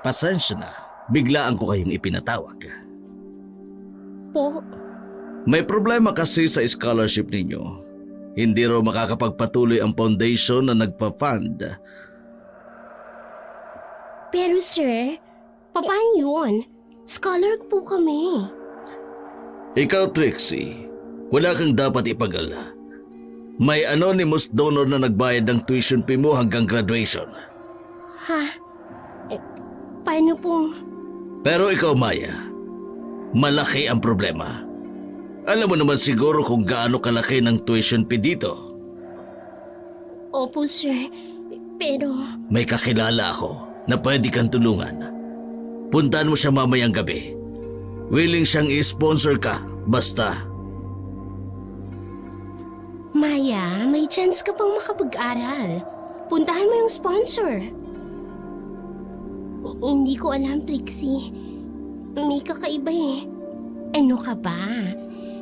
Pasensya na, biglaan ko kayong ipinatawag. Po, May problema kasi sa scholarship ninyo. Hindi raw makakapagpatuloy ang foundation na nagpa-fund. pero sir, paano yun? Scholar po kami. Ikaw, Trixie, wala kang dapat ipagala. May anonymous donor na nagbayad ng tuition fee mo hanggang graduation. Ha? Paano pong... Pero ikaw, Maya, malaki ang problema. Alam mo naman siguro kung gaano kalaki ng tuition fee dito. Opo sir, pero... May kakilala ako na pwede kang tulungan. Puntahan mo siya mamayang gabi. Willing siyang i-sponsor ka, basta. Maya, may chance ka pang makapag-aral. Puntahan mo yung sponsor. Hindi ko alam, Trixie. May kakaiba eh. Ano ka ba?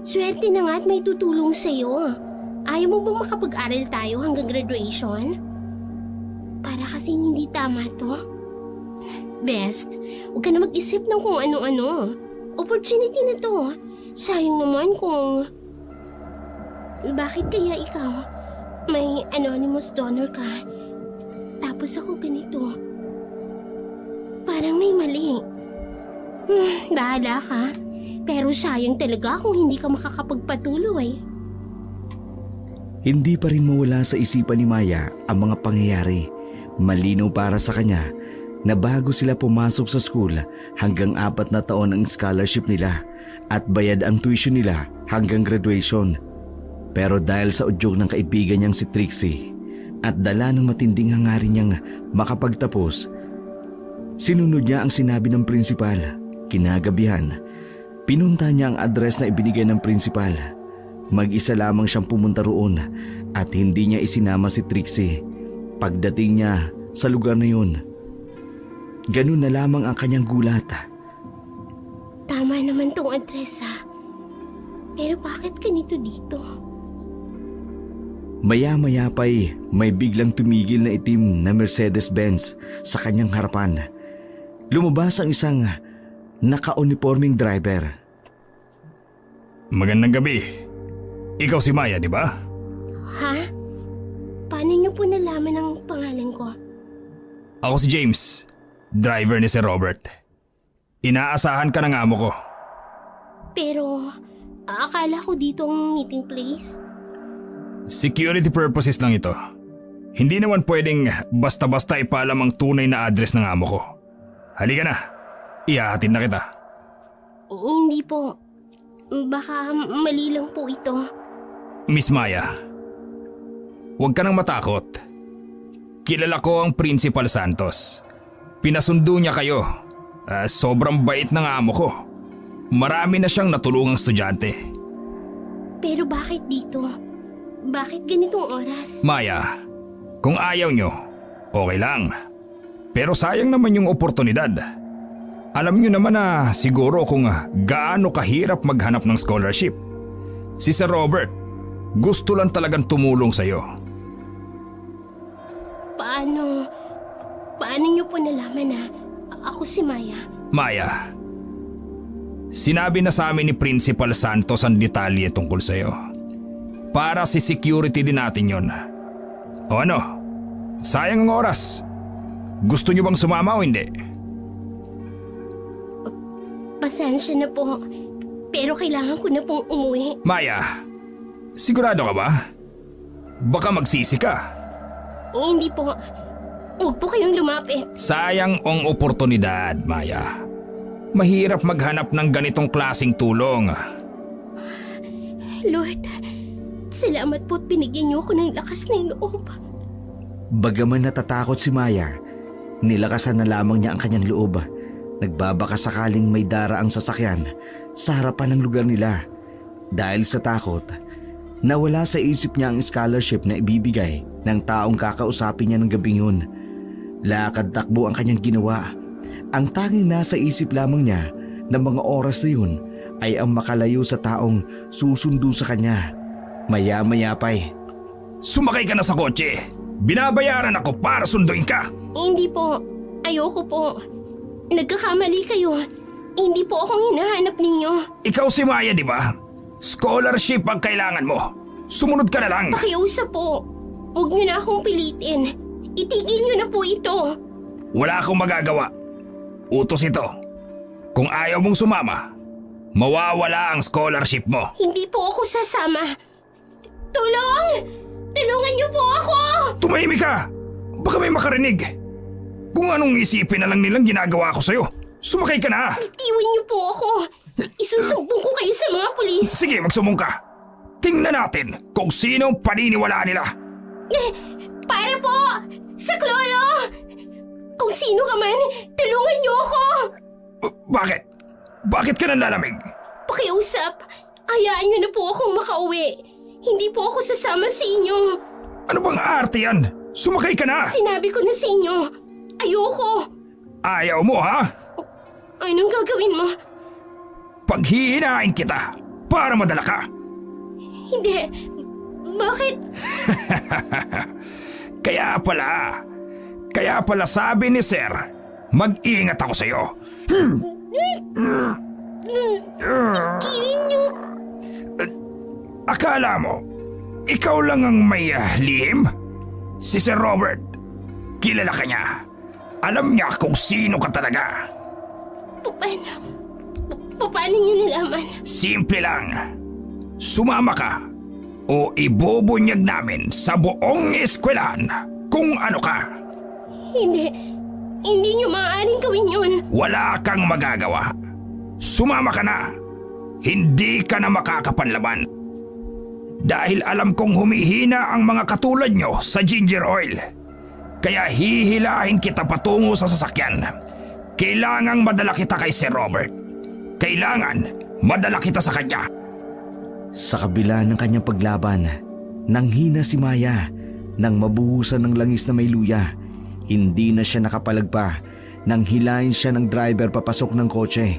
Swerte na nga at may tutulong sa'yo. Ayaw mo bang makapag-aral tayo hanggang graduation? Para kasing hindi tama to. Best, huwag ka na mag-isip ng kung ano-ano. Opportunity na to. Sayang naman kung... Bakit kaya ikaw? May anonymous donor ka. Tapos ako ganito. Parang may mali. Bahala ka. Pero sayang talaga kung hindi ka makakapagpatuloy. Hindi pa rin mawala sa isipan ni Maya ang mga pangyayari. Malinaw para sa kanya na bago sila pumasok sa school, hanggang 4 na taon ang scholarship nila at bayad ang tuition nila hanggang graduation. Pero dahil sa udyok ng kaibigan niyang si Trixie at dala ng matinding hangarin niyang makapagtapos, sinunod niya ang sinabi ng prinsipal. Kinagabihan, pinunta niya ang address na ibinigay ng prinsipal. Mag-isa lamang siyang pumunta roon at hindi niya isinama si Trixie. Pagdating niya sa lugar na yun, ganun na lamang ang kanyang gulat. Tama naman tong address ha. Pero bakit ganito dito? Maya-maya pa'y may biglang tumigil na itim na Mercedes-Benz sa kanyang harapan. Lumabas ang isang naka-uniforming driver. Magandang gabi. Ikaw si Maya, di ba? Ha? Paano niyo po nalaman ang pangalan ko? Ako si James, driver ni Sir Robert. Inaasahan ka ng amo ko. Pero, akala ko dito ang meeting place. Security purposes lang ito. Hindi naman pwedeng basta-basta ipaalam ang tunay na address ng amo ko. Halika na, ihahatid na kita. Hindi po. Baka mali lang po ito. Miss Maya, huwag ka nang matakot. Kilala ko ang Principal Santos. Pinasundo niya kayo. Sobrang bait ng amo ko. Marami na siyang natulungang estudyante. Pero bakit dito? Bakit ganitong oras? Maya, kung ayaw nyo, okay lang. Pero sayang naman yung oportunidad. Alam nyo naman na siguro kung gaano kahirap maghanap ng scholarship. Si Sir Robert, gusto lang talagang tumulong sa'yo. Paano niyo po nalaman na ako si Maya? Maya, sinabi na sa amin ni Principal Santos ang detalye tungkol sa'yo. Para si security din natin yon. O ano, sayang ang oras. Gusto nyo bang sumama o hindi? Pasensya na po. Pero kailangan ko na pong umuwi. Maya, sigurado ka ba? Baka magsisi ka. Hindi po. Huwag po kayong lumapit. Sayang ang oportunidad, Maya. Mahirap maghanap ng ganitong klaseng tulong. Lord, salamat po at binigyan niyo ako ng lakas ng loob. Bagaman natatakot si Maya, nilakasan na lamang niya ang kanyang loob. Nagbabaka sakaling may dara ang sasakyan sa harapan ng lugar nila. Dahil sa takot, nawala sa isip niya ang scholarship na ibibigay ng taong kakausapin niya ng gabing yun. Lakad takbo ang kanyang ginawa. Ang tanging nasa isip lamang niya ng mga oras na yun ay ang makalayo sa taong susundo sa kanya. Maya-maya pa'y, Sumakay ka na sa kotse. Binabayaran ako para sunduin ka. Hindi po. Ayoko po. Nagkakamali kayo. Hindi po akong hinahanap ninyo. Ikaw si Maya, di ba? Scholarship ang kailangan mo. Sumunod ka na lang. Pakiusap po. Huwag niyo na akong pilitin. Itigil niyo na po ito. Wala akong magagawa. Utos ito. Kung ayaw mong sumama, mawawala ang scholarship mo. Hindi po ako sasama. Tulong! Tulungan niyo po ako! Tumahimik ka! Baka may makarinig. Kung anong isipin na lang nilang ginagawa ko sa'yo. Sumakay ka na! Bitiwan niyo po ako. Isusumbong ko kayo sa mga pulis. Sige, magsumbong ka. Tingnan natin kung sino ang paniniwalaan nila. Para po! Sa klolo! Kung sino ka man, tulungan niyo ako! Bakit? Bakit ka nanlalamig? Pakiusap, hayaan niyo na po akong makauwi. Hindi po ako sasama sa inyo. Ano bang arte yan? Sumakay ka na! Sinabi ko na sa inyo, ayoko. Ayaw mo, ha? Anong gagawin mo? Paghihinain kita para madala ka. Hindi. Bakit? Kaya pala sabi ni Sir, mag-ingat ako sa'yo. Kainin niyo. Akala mo, ikaw lang ang may lihim? Si Sir Robert, kilala ka niya. Alam niya kung sino ka talaga. Paano niyo nalaman? Simple lang. Sumama ka o ibubunyag namin sa buong eskwelahan kung ano ka. Hindi niyo maaaring gawin yun. Wala kang magagawa. Sumama ka na. Hindi ka na makakapanlaban. Dahil alam kong humihina ang mga katulad nyo sa ginger oil. Kaya hihilahin kita patungo sa sasakyan. Kailangang madala kita kay Sir Robert. Kailangan madala kita sa kanya. Sa kabila ng kanyang paglaban, nanghina si Maya nang mabuhusan ng langis na may luya. Hindi na siya nakapalagpa nang hilahin siya ng driver papasok ng kotse.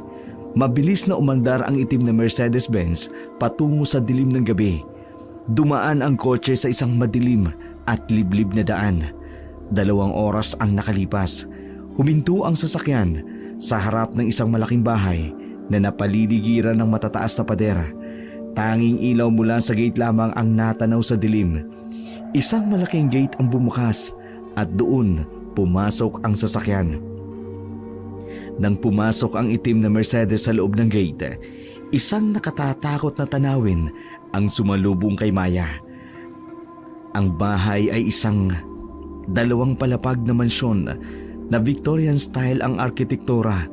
Mabilis na umandar ang itim na Mercedes-Benz patungo sa dilim ng gabi. Dumaan ang kotse sa isang madilim at liblib na daan. 2 oras ang nakalipas. Huminto ang sasakyan sa harap ng isang malaking bahay na napaliligiran ng matataas na pader. Tanging ilaw mula sa gate lamang ang natanaw sa dilim. Isang malaking gate ang bumukas at doon pumasok ang sasakyan. Nang pumasok ang itim na Mercedes sa loob ng gate, isang nakatatakot na tanawin ang sumalubong kay Maya. Ang bahay ay isang 2 palapag na mansyon na Victorian style ang arkitektura.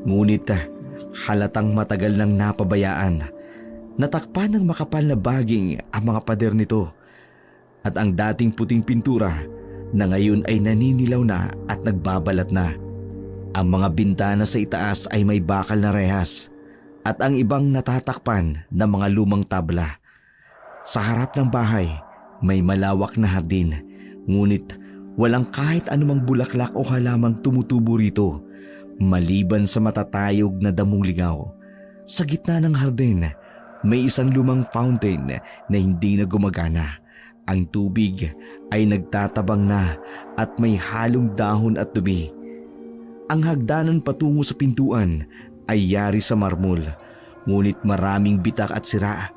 Ngunit halatang matagal nang napabayaan. Natakpan ng makapal na baging ang mga pader nito at ang dating puting pintura na ngayon ay naninilaw na at nagbabalat na. Ang mga bintana sa itaas ay may bakal na rehas at ang ibang natatakpan ng mga lumang tabla. Sa harap ng bahay may malawak na hardin, ngunit walang kahit anumang bulaklak o halamang tumutubo rito maliban sa matatayog na damong ligaw. Sa gitna ng hardin may isang lumang fountain na hindi na gumagana. Ang tubig ay nagtatabang na at may halong dahon at dumi. Ang hagdanan patungo sa pintuan ay yari sa marmol, ngunit maraming bitak at sira.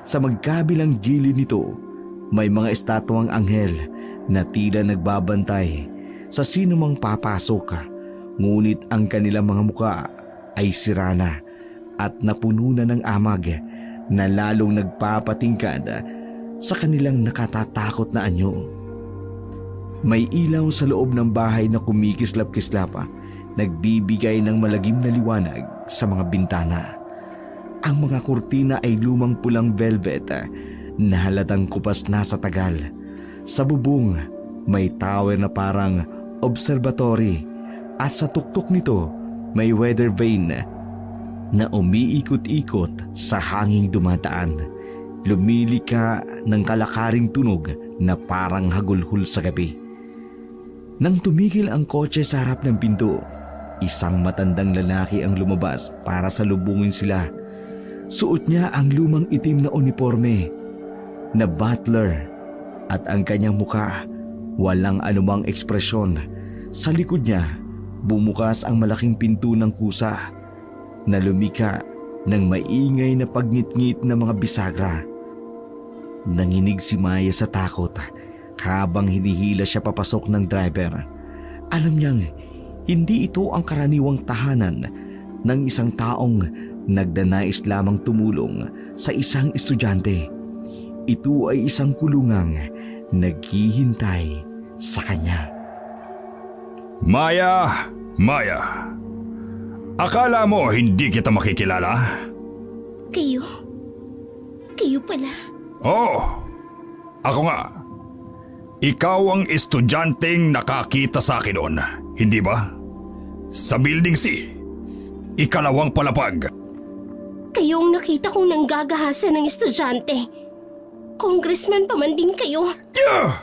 Sa magkabilang gilid nito, may mga estatwang anghel na tila nagbabantay sa sinumang papasok. Ngunit ang kanilang mga muka ay sira na at napuno na ng amag na lalong nagpapatingkad sa kanilang nakatatakot na anyo. May ilaw sa loob ng bahay na kumikislap-kislap, nagbibigay ng malagim na liwanag sa mga bintana. Ang mga kurtina ay lumang pulang velvet na halatang kupas na sa tagal. Sa bubong may tower na parang observatory at sa tuktok nito may weather vane na umiikot-ikot sa hanging dumadaan. Lumilika ng kalakaring tunog na parang hagulhol sa gabi. Nang tumigil ang kotse sa harap ng pinto, isang matandang lalaki ang lumabas para salubungin sila. Suot niya ang lumang itim na uniforme na butler at ang kanyang mukha walang anumang ekspresyon. Sa likod niya bumukas ang malaking pinto ng kusa na lumika ng maingay na pagnitngit ng mga bisagra. Nanginig si Maya sa takot habang hinihila siya papasok ng driver. Alam niyang hindi ito ang karaniwang tahanan ng isang taong nagdanais lamang tumulong sa isang estudyante. Ito ay isang kulungang naghihintay sa kanya. Maya, Maya. Akala mo hindi kita makikilala? Kayo? Kayo pala? Oo, ako nga. Ikaw ang estudyanteng nakakita sa akin noon, hindi ba? Sa Building C, ikalawang palapag. Kayong nakita kong nanggagahasan ng estudyante. Congressman pa man din kayo. Yeah!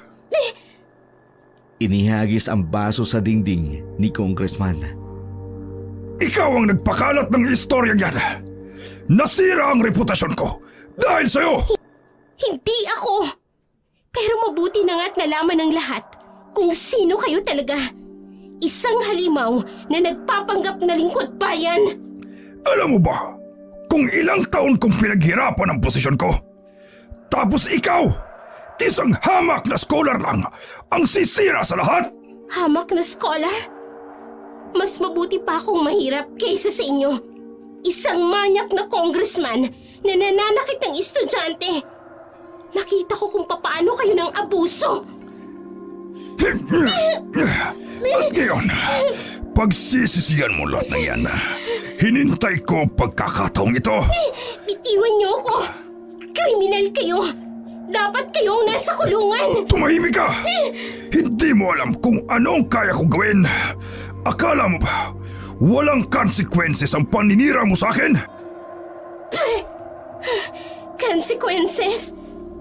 Inihagis ang baso sa dingding ni Congressman. Ikaw ang nagpakalat ng istorya yan. Nasira ang reputasyon ko dahil sa'yo. Hindi ako! Pero mabuti na nga't nalaman ng lahat kung sino kayo talaga. Isang halimaw na nagpapanggap na lingkod bayan. Alam mo ba kung ilang taon kong pinaghirapan ang posisyon ko? Tapos ikaw, isang hamak na scholar lang ang sisira sa lahat? Hamak na scholar? Mas mabuti pa akong mahirap kaysa sa inyo. Isang manyak na congressman na nananakit ng estudyante. Nakita ko kung papaano kayo ng abuso. At ngayon, pagsisisiyan mo lahat na yan. Hinintay ko ang pagkakataong ito. Bitiwan niyo ako. Kriminal kayo. Dapat kayong nasa kulungan. Tumahimik ka! Hindi mo alam kung anong kaya kong gawin. Akala mo ba walang consequences ang paninira mo sa akin? Consequences?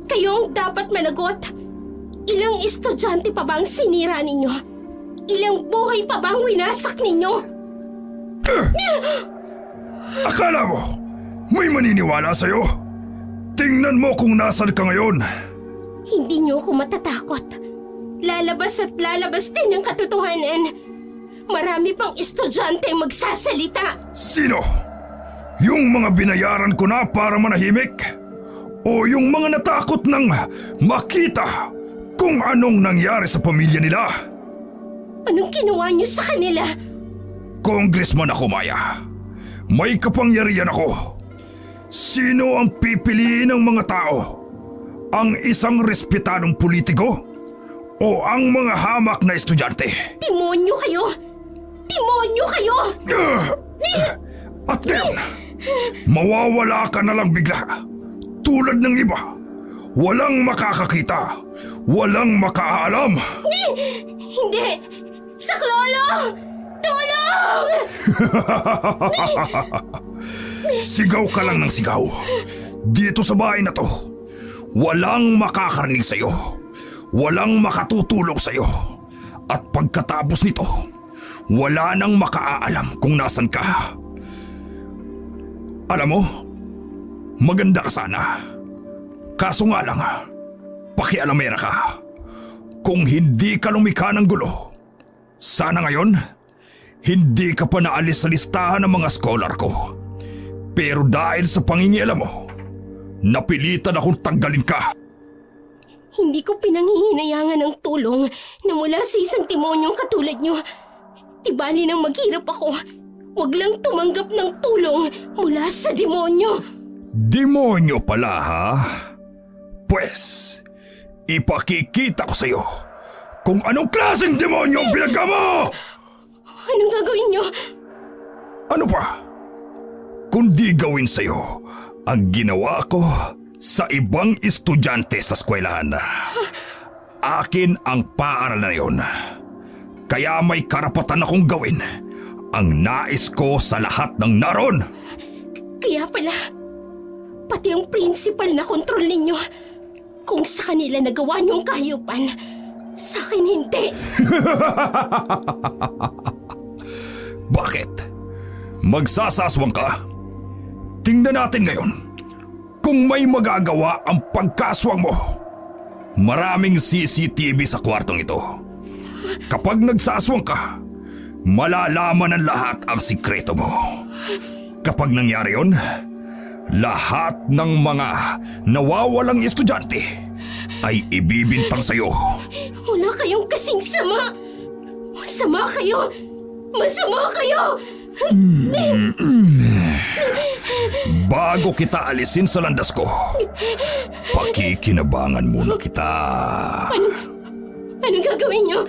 Kayo ang dapat managot. Ilang estudyante pa bang sinira ninyo? Ilang buhay pa bang winasak ninyo? Akala mo may maniniwala sa'yo? Tingnan mo kung nasan ka ngayon. Hindi niyo ako matatakot. Lalabas at lalabas din ang katotohanan. Marami pang estudyante ang magsasalita. Sino? Yung mga binayaran ko na para manahimik? O yung mga natakot nang makita kung anong nangyari sa pamilya nila? Anong ginawa niyo sa kanila? Congressman ako, Maya. May kapangyarihan ako. Sino ang pipiliin ng mga tao? Ang isang respetadong politiko? O ang mga hamak na estudyante? Demonyo kayo! Demonyo kayo! At ngayon, mawawala ka na lang bigla. Tulad ng iba, walang makakakita, walang makaalam. Hindi! Saklolo! Tulong! Sigaw ka lang ng sigaw. Dito sa bahay na to, walang makakarinig sa'yo. Walang makatutulog sa'yo. At pagkatapos nito, wala nang makaalam kung nasan ka. Alam mo, maganda ka sana. Kaso nga lang, pakialamera ka. Kung hindi ka lumikha ng gulo, sana ngayon, hindi ka pa naalis sa listahan ng mga scholar ko. Pero dahil sa pangingialam mo, napilitan akong tanggalin ka. Hindi ko pinanghihinayangan ng tulong na mula sa isang demonyong katulad nyo. Tibali nang maghirap ako, wag lang tumanggap ng tulong mula sa demonyo. Demonyo pala, ha? Pwes, ipakikita ko sa'yo kung anong klaseng demonyo ang pinagka mo! Anong gagawin nyo? Ano pa? Kundi gawin sa'yo ang ginawa ko sa ibang estudyante sa eskwelahan. Akin ang paaralan na yun. Kaya may karapatan akong gawin ang nais ko sa lahat ng naroon. Kaya pala, pati ang principal na kontrol ninyo. Kung sa kanila nagawa niyo ang kahiyupan, sa akin hindi. Bakit? Magsasaswang ka? Tingnan natin ngayon kung may magagawa ang pagkaswang mo. Maraming CCTV sa kwartong ito. Kapag nagsaswang ka, malalaman ng lahat ang sikreto mo. Kapag nangyari yon, lahat ng mga nawawalang estudyante ay ibibintang sa'yo. Wala kayong kasing sama! Masama kayo! Masama kayo! Bago kita alisin sa landas ko, pakikinabangan muna kita. Anong gagawin niyo?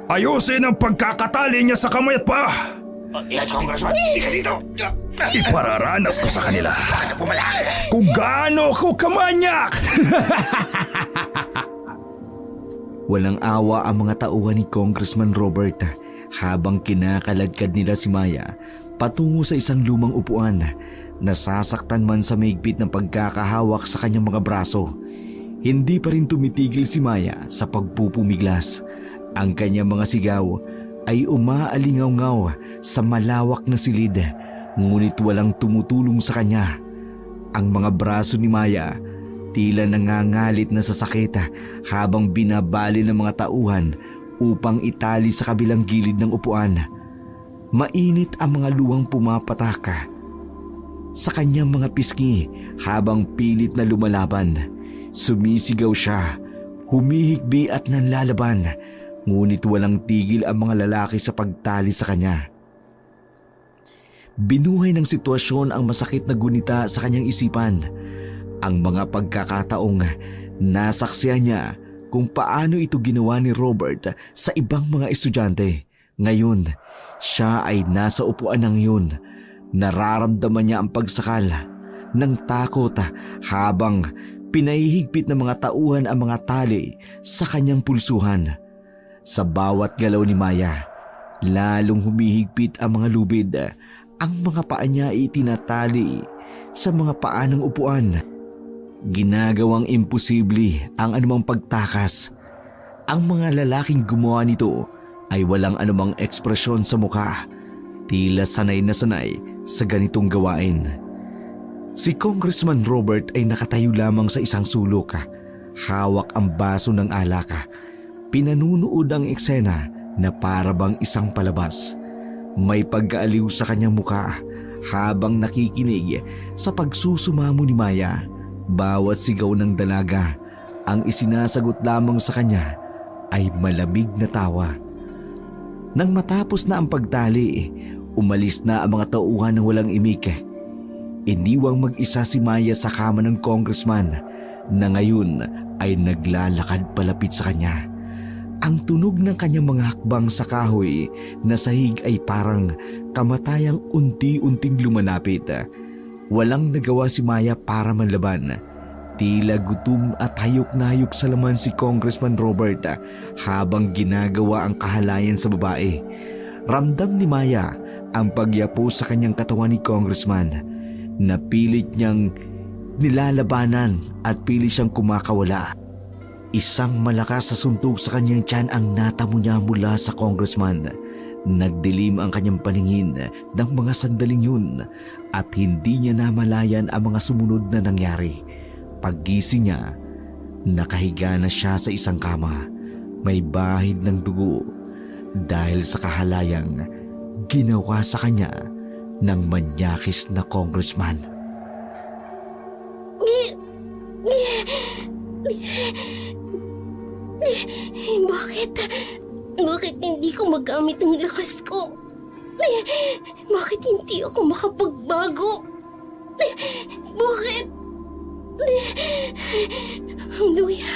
Ayusin ang pagkakatali niya sa kamay at paa. Yes, Congressman. Hindi ka dito. Ipararanas ko sa kanila kung gaano ako kamanyak. Walang awa ang mga tauhan ni Congressman Robert habang kinakaladkad nila si Maya patungo sa isang lumang upuan. Nasasaktan man sa mahigpit ng pagkakahawak sa kanyang mga braso, hindi pa rin tumitigil si Maya sa pagpupumiglas. Ang kanyang mga sigaw ay umaalingaw-ngaw sa malawak na silid, ngunit walang tumutulong sa kanya. Ang mga braso ni Maya tila nangangalit na sa sakit habang binabali ng mga tauhan upang itali sa kabilang gilid ng upuan. Mainit ang mga luwang pumapataka sa kanyang mga pisngi habang pilit na lumalaban. Sumisigaw siya, humihikbi at nanlalaban, ngunit walang tigil ang mga lalaki sa pagtali sa kanya. Binuhay ng sitwasyon ang masakit na gunita sa kanyang isipan. Ang mga pagkakataong nasaksihan niya kung paano ito ginawa ni Robert sa ibang mga estudyante. Ngayon, siya ay nasa upuan ng yun. Nararamdaman niya ang pagsakal ng takot habang pinahihigpit ng mga tauhan ang mga tali sa kanyang pulsuhan. Sa bawat galaw ni Maya, lalong humihigpit ang mga lubid. Ang mga paa niya ay itinatali sa mga paa ng upuan. Ginagawang imposible ang anumang pagtakas. Ang mga lalaking gumawa nito ay walang anumang ekspresyon sa mukha. Tila sanay na sanay sa ganitong gawain. Si Congressman Robert ay nakatayo lamang sa isang sulok. Hawak ang baso ng alak. Pinanunood ang eksena na para bang isang palabas. May pagkaaliw sa kanyang mukha habang nakikinig sa pagsusumamo ni Maya. Bawat sigaw ng dalaga, ang isinasagot lamang sa kanya ay malamig na tawa. Nang matapos na ang pagtali, umalis na ang mga tauhan ng walang imik. Iniwang mag-isa si Maya sa kama ng congressman na ngayon ay naglalakad palapit sa kanya. Ang tunog ng kanyang mga hakbang sa kahoy na sahig ay parang kamatayang unti-unting lumalapit. Walang nagawa si Maya para manlaban. Tila gutom at hayok na hayok sa laman si Congressman Robert habang ginagawa ang kahalayan sa babae. Ramdam ni Maya ang pagyapo sa kanyang katawan ni Congressman. Napilit niyang nilalabanan at pilit siyang kumakawala. Isang malakas sa suntok sa kanyang tiyan ang natamo niya mula sa Congressman. Nagdilim ang kanyang paningin ng mga sandaling yun at hindi niya namalayan ang mga sumunod na nangyari. Paggising niya, nakahiga na siya sa isang kama. May bahid ng dugo dahil sa kahalayang ginawa sa kanya ng manyakis na congressman. Bakit hindi ko magamit ang lakas ko? Bakit hindi ako makapagbago? Bakit? Ang luya,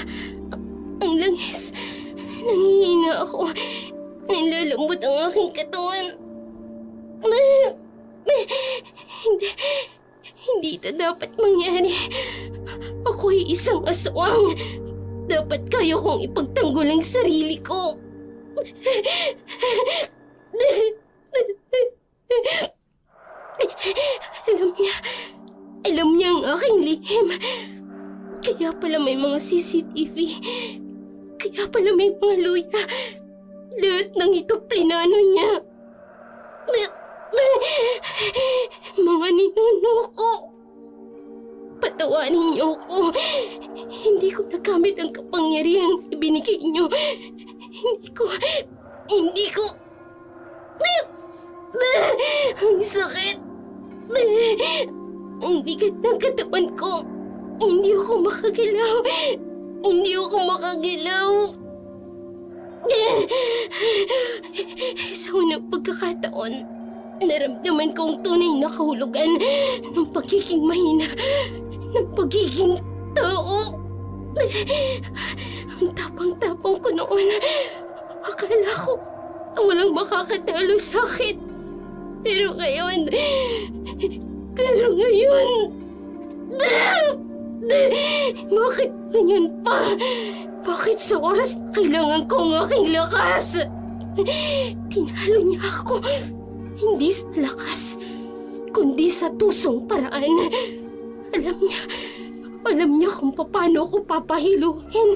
ang langis, nangihina ako, nilalambot ang aking katawan. Hindi ito dapat mangyari. Ako'y isang aswang. Dapat kaya kong ipagtanggol ang sarili ko. Alam niya ang aking lihim. Kaya pala may mga CCTV. Kaya pala may mga luya. Lahat ng ito plinano niya. Mga ninuno ko. Patawanin niyo ako. Hindi ko nagamit ang kapangyarihang ibinigay niyo. Hindi ko... Ang sakit! Ang bigat ng katawan ko. Hindi ako makagalaw. Hindi ako makagalaw. Sa unang pagkakataon, naramdaman kong tunay na kahulugan ng pagiging mahina, ng pagiging tao. Ang tapang-tapang ko noon. Akala ko walang makakatalo sa akin. Pero ngayon... Bakit ganyan pa? Bakit sa oras na kailangan ko ang aking lakas? Tinalo niya ako. Hindi sa lakas, kundi sa tusong paraan. Alam niya kung paano ako papahiluhin.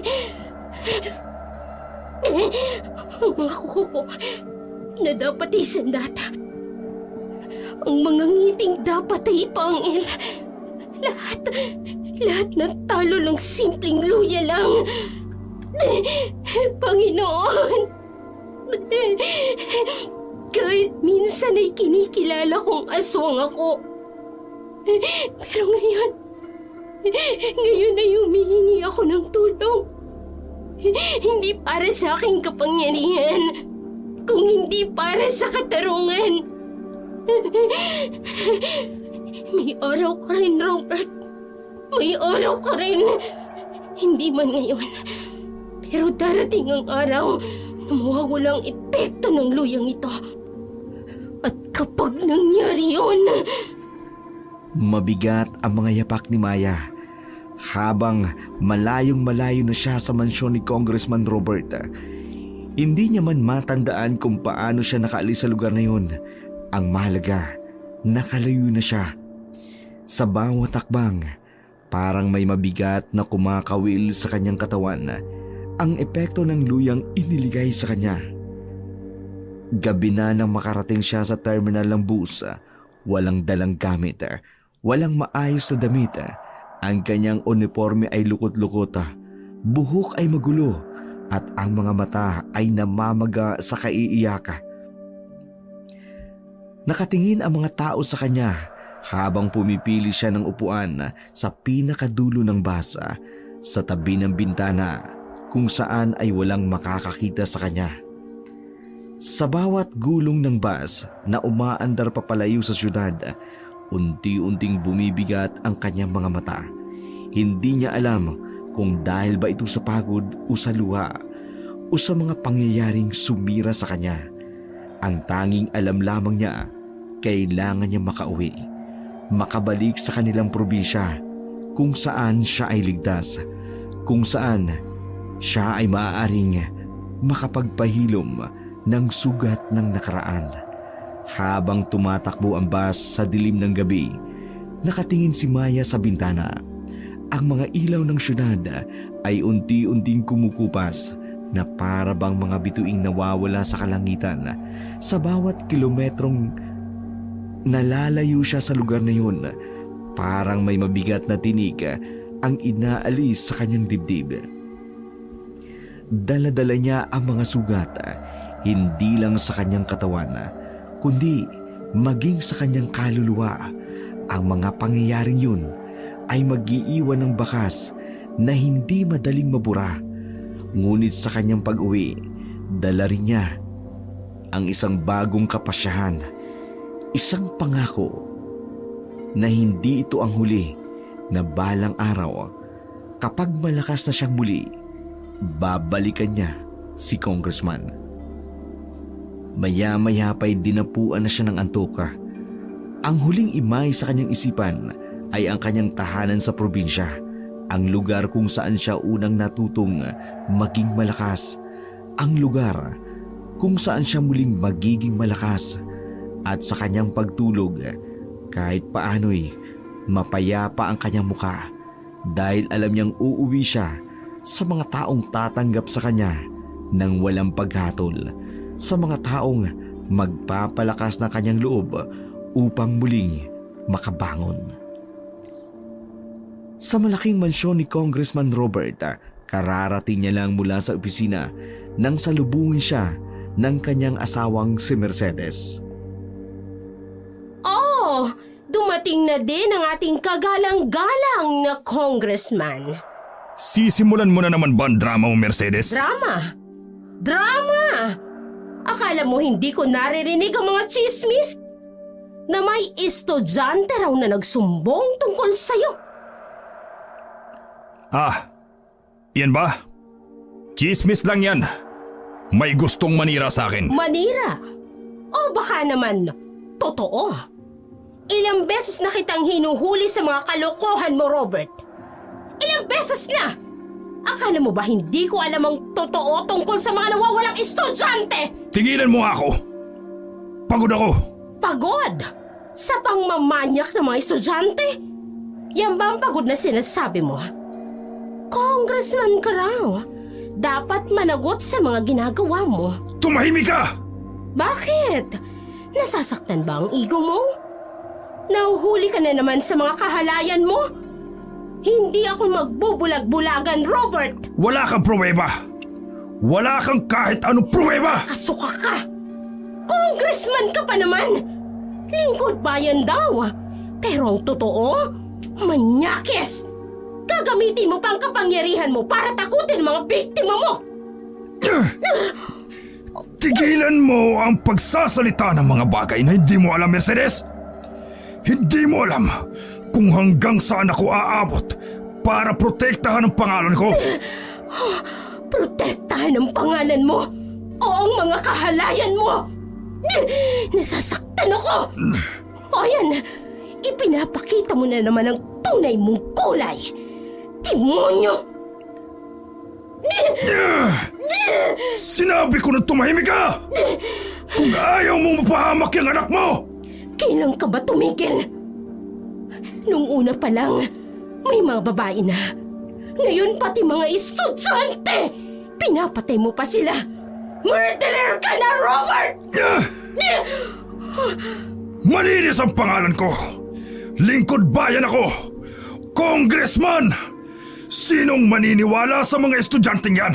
Ang mga kuko ko na dapat ay sandata. Ang mga ngiting dapat ay ipangil. Lahat na talo ng simpleng luya lang. Panginoon, kahit minsan ay kinikilala kong aswang ako. Pero ngayon ay humihingi ako ng tulong. Hindi para sa aking kapangyarihan, kung hindi para sa katarungan. May araw ka rin, Robert. May araw ka rin. Hindi man ngayon, pero darating ang araw na mawawala ang epekto ng luyang ito. At kapag nangyari yun... Mabigat ang mga yapak ni Maya habang malayong-malayo na siya sa mansyon ni Congressman Robert. Hindi niya man matandaan kung paano siya nakaalis sa lugar na yun. Ang mahalaga, nakalayo na siya. Sa bawat takbang, parang may mabigat na kumakawil sa kanyang katawan ang epekto ng luyang iniligay sa kanya. Gabi na nang makarating siya sa terminal ng bus. Walang dalang gamit, walang maayos na damit. Ang kanyang uniforme ay lukot-lukot, buhok ay magulo, at ang mga mata ay namamaga sa kaiiyak. Nakatingin ang mga tao sa kanya habang pumipili siya ng upuan sa pinakadulo ng bus sa tabi ng bintana kung saan ay walang makakakita sa kanya. Sa bawat gulong ng bus na umaandar papalayo sa syudad, unti-unting bumibigat ang kanyang mga mata. Hindi niya alam kung dahil ba ito sa pagod o sa luha o sa mga pangyayaring sumira sa kanya. Ang tanging alam lamang niya, kailangan niya makauwi, makabalik sa kanilang probinsya kung saan siya ay ligtas, kung saan siya ay maaaring makapagpahilom ng sugat ng nakaraan. Habang tumatakbo ang bus sa dilim ng gabi, nakatingin si Maya sa bintana. Ang mga ilaw ng syudad ay unti-unting kumukupas na para bang mga bituing nawawala sa kalangitan. Sa bawat kilometrong nalalayo siya sa lugar na yun, parang may mabigat na tinig ang inaalis sa kanyang dibdib. Dala-dala niya ang mga sugat, hindi lang sa kanyang katawan, kundi maging sa kanyang kaluluwa. Ang mga pangyayaring yun ay mag-iiwan ng bakas na hindi madaling mabura. Ngunit sa kanyang pag-uwi, dala rin niya ang isang bagong kapasyahan, isang pangako na hindi ito ang huli, na balang araw, kapag malakas na siyang muli, babalikan niya si Congressman. Maya-maya pa'y dinapuan na siya ng antuka. Ang huling imay sa kanyang isipan ay ang kanyang tahanan sa probinsya, ang lugar kung saan siya unang natutong maging malakas, ang lugar kung saan siya muling magiging malakas, at sa kanyang pagtulog, kahit paano'y mapayapa ang kanyang muka dahil alam niyang uuwi siya sa mga taong tatanggap sa kanya ng walang paghatol, sa mga taong magpapalakas ng kanyang loob upang muling makabangon. Sa malaking mansyon ni Congressman Robert, kararating niya lang mula sa opisina nang salubungin siya ng kanyang asawang si Mercedes. Oh, dumating na din ang ating kagalang-galang na congressman. Sisimulan mo na naman ba ang drama mo, Mercedes? Drama? Drama! Akala mo hindi ko naririnig ang mga chismis? Na may estudyante raw na nagsumbong tungkol sa'yo. Ah, yan ba? Chismis lang yan. May gustong manira sa akin. Manira? O baka naman, totoo? Ilang beses na kitang hinuhuli sa mga kalokohan mo, Robert. Ilang beses na! Akala mo ba hindi ko alam ang totoo tungkol sa mga nawawalang estudyante? Tigilan mo ako! Pagod ako! Pagod? Sa pangmamanyak ng mga estudyante? Yan ba ang pagod na sinasabi mo? Congressman ka raw. Dapat managot sa mga ginagawa mo. Tumahimik ka! Bakit? Nasasaktan ba ang ego mo? Nahuhuli ka na naman sa mga kahalayan mo? Hindi ako magbubulag-bulagan, Robert! Wala kang pruweba! Wala kang kahit anong pruweba! Kasuka ka! Congressman ka pa naman! Lingkod bayan daw. Pero ang totoo, manyakis! Gagamitin mo pa ang kapangyarihan mo para takutin ang mga biktima mo! Tigilan mo ang pagsasalita ng mga bagay na hindi mo alam, Mercedes! Hindi mo alam kung hanggang saan ako aabot para protektahan ang pangalan ko. Protektahan ang pangalan mo o ang mga kahalayan mo! Nasasaktan ako! O yan, ipinapakita mo na naman ang tunay mong kulay! Demonyo! Sinabi ko na tumahimik ka! Kung ayaw mong mapahamak yung anak mo! Kailan ka ba tumigil? Nung una pa lang, may mga babae na. Ngayon pati mga estudyante! Pinapatay mo pa sila! Murderer ka na, Robert! Malinis ang pangalan ko! Lingkod bayan ako! Congressman! Sinong maniniwala sa mga estudyanteng yan?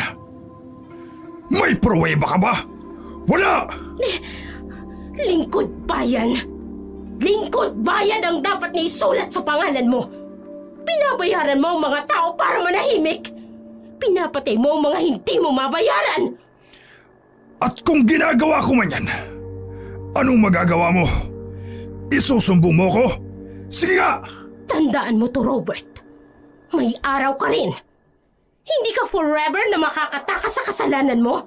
May pruweba ka ba? Wala! Lingkod bayan! Lingkod bayan ang dapat na isulat sa pangalan mo! Pinabayaran mo ang mga tao para manahimik! Pinapatay mo ang mga hindi mo mabayaran! At kung ginagawa ko man yan, anong magagawa mo? Isusumbong mo ko? Sige nga! Tandaan mo to, Robert. May araw ka rin. Hindi ka forever na makakatakas sa kasalanan mo.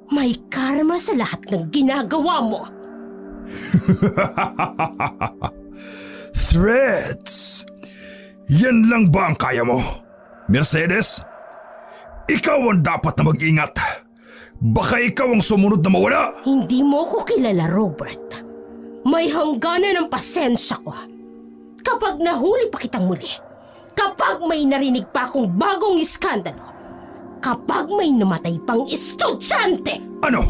May karma sa lahat ng ginagawa mo. Threats! Yan lang ba ang kaya mo? Mercedes? Ikaw ang dapat na mag-ingat. Baka ikaw ang sumunod na mawala. Hindi mo ko kilala, Robert. May hangganan ng pasensya ko. Kapag nahuli pa kitang muli, kapag may narinig pa akong bagong iskandalo, kapag may namatay pang estudyante. Ano?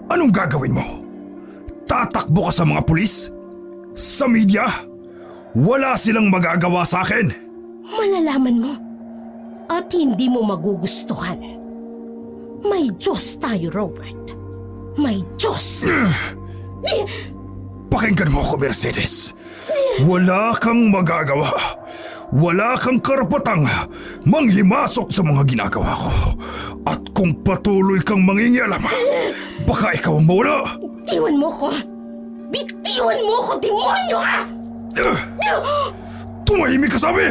Anong gagawin mo? Tatakbo ka sa mga pulis? Sa media? Wala silang magagawa sa akin. Malalaman mo at hindi mo magugustuhan. May Diyos tayo, Robert. May Diyos. Pakinggan mo ako, Mercedes. Wala kang magagawa. Wala kang karapatang manghimasok sa mga ginagawa ko. At kung patuloy kang mangingialam, baka ikaw ang mawala. Bitiwan mo ko! Bitiwan mo ko, demonyo ka! Tumahimik ka, sabi!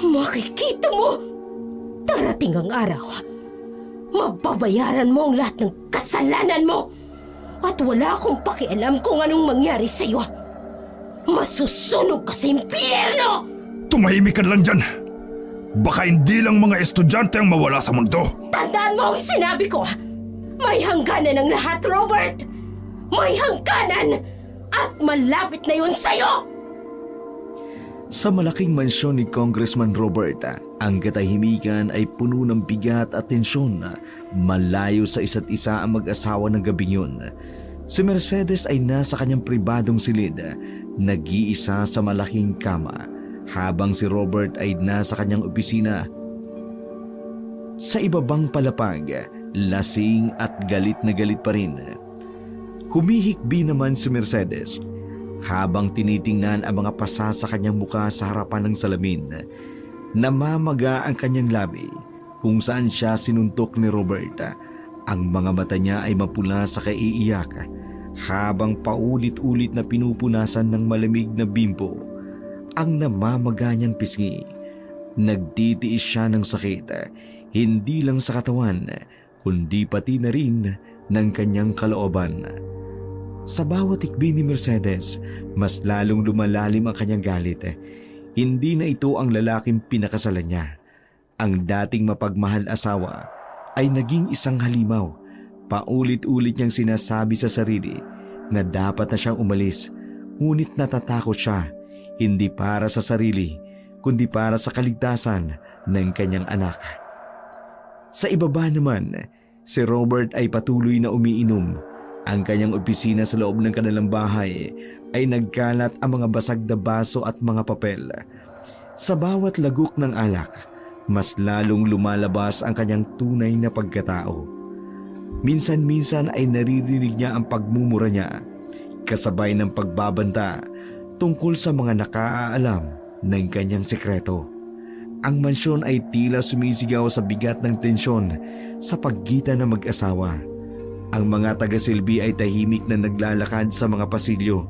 Makikita mo! Darating ang araw. Mababayaran mo ang lahat ng kasalanan mo! At wala akong pakialam kung anong mangyari sa'yo. Masusunog ka sa impyerno! Tumahimik ka lang dyan. Baka hindi lang mga estudyante ang mawala sa mundo. Tandaan mo ang sinabi ko! May hangganan ang lahat, Robert! May hangganan! At malapit na yun sa'yo! Sa malaking mansyon ni Congressman Robert, ang katahimikan ay puno ng bigat at tensyon. Malayo sa isa't isa ang mag-asawa ng gabing yun. Si Mercedes ay nasa kanyang pribadong silid, nag-iisa sa malaking kama, habang si Robert ay nasa kanyang opisina. Sa ibabang palapag, lasing at galit na galit pa rin. Humihikbi naman si Mercedes habang tinitingnan ang mga pasa sa kanyang muka sa harapan ng salamin. Namamaga ang kanyang labi kung saan siya sinuntok ni Robert. Ang mga mata niya ay mapula sa kaiiyak habang paulit-ulit na pinupunasan ng malamig na bimpo ang namamaga niyang pisngi. Nagtitiis siya ng sakit, hindi lang sa katawan, kundi pati na rin ng kanyang kalooban. Sa bawat ikbi ni Mercedes, mas lalong lumalalim ang kanyang galit. Hindi na ito ang lalaking pinakasalan niya. Ang dating mapagmahal asawa ay naging isang halimaw. Paulit-ulit niyang sinasabi sa sarili na dapat na siyang umalis, ngunit natatakot siya, hindi para sa sarili, kundi para sa kaligtasan ng kanyang anak. Sa ibaba naman, si Robert ay patuloy na umiinom. Ang kanyang opisina sa loob ng kanilang bahay ay nagkalat ang mga basag na baso at mga papel. Sa bawat lagok ng alak, mas lalong lumalabas ang kanyang tunay na pagkatao. Minsan-minsan ay naririnig niya ang pagmumura niya, kasabay ng pagbabanta tungkol sa mga nakaalam ng kanyang sekreto. Ang mansyon ay tila sumisigaw sa bigat ng tensyon sa pagitan ng mag-asawa. Ang mga taga-silbi ay tahimik na naglalakad sa mga pasilyo,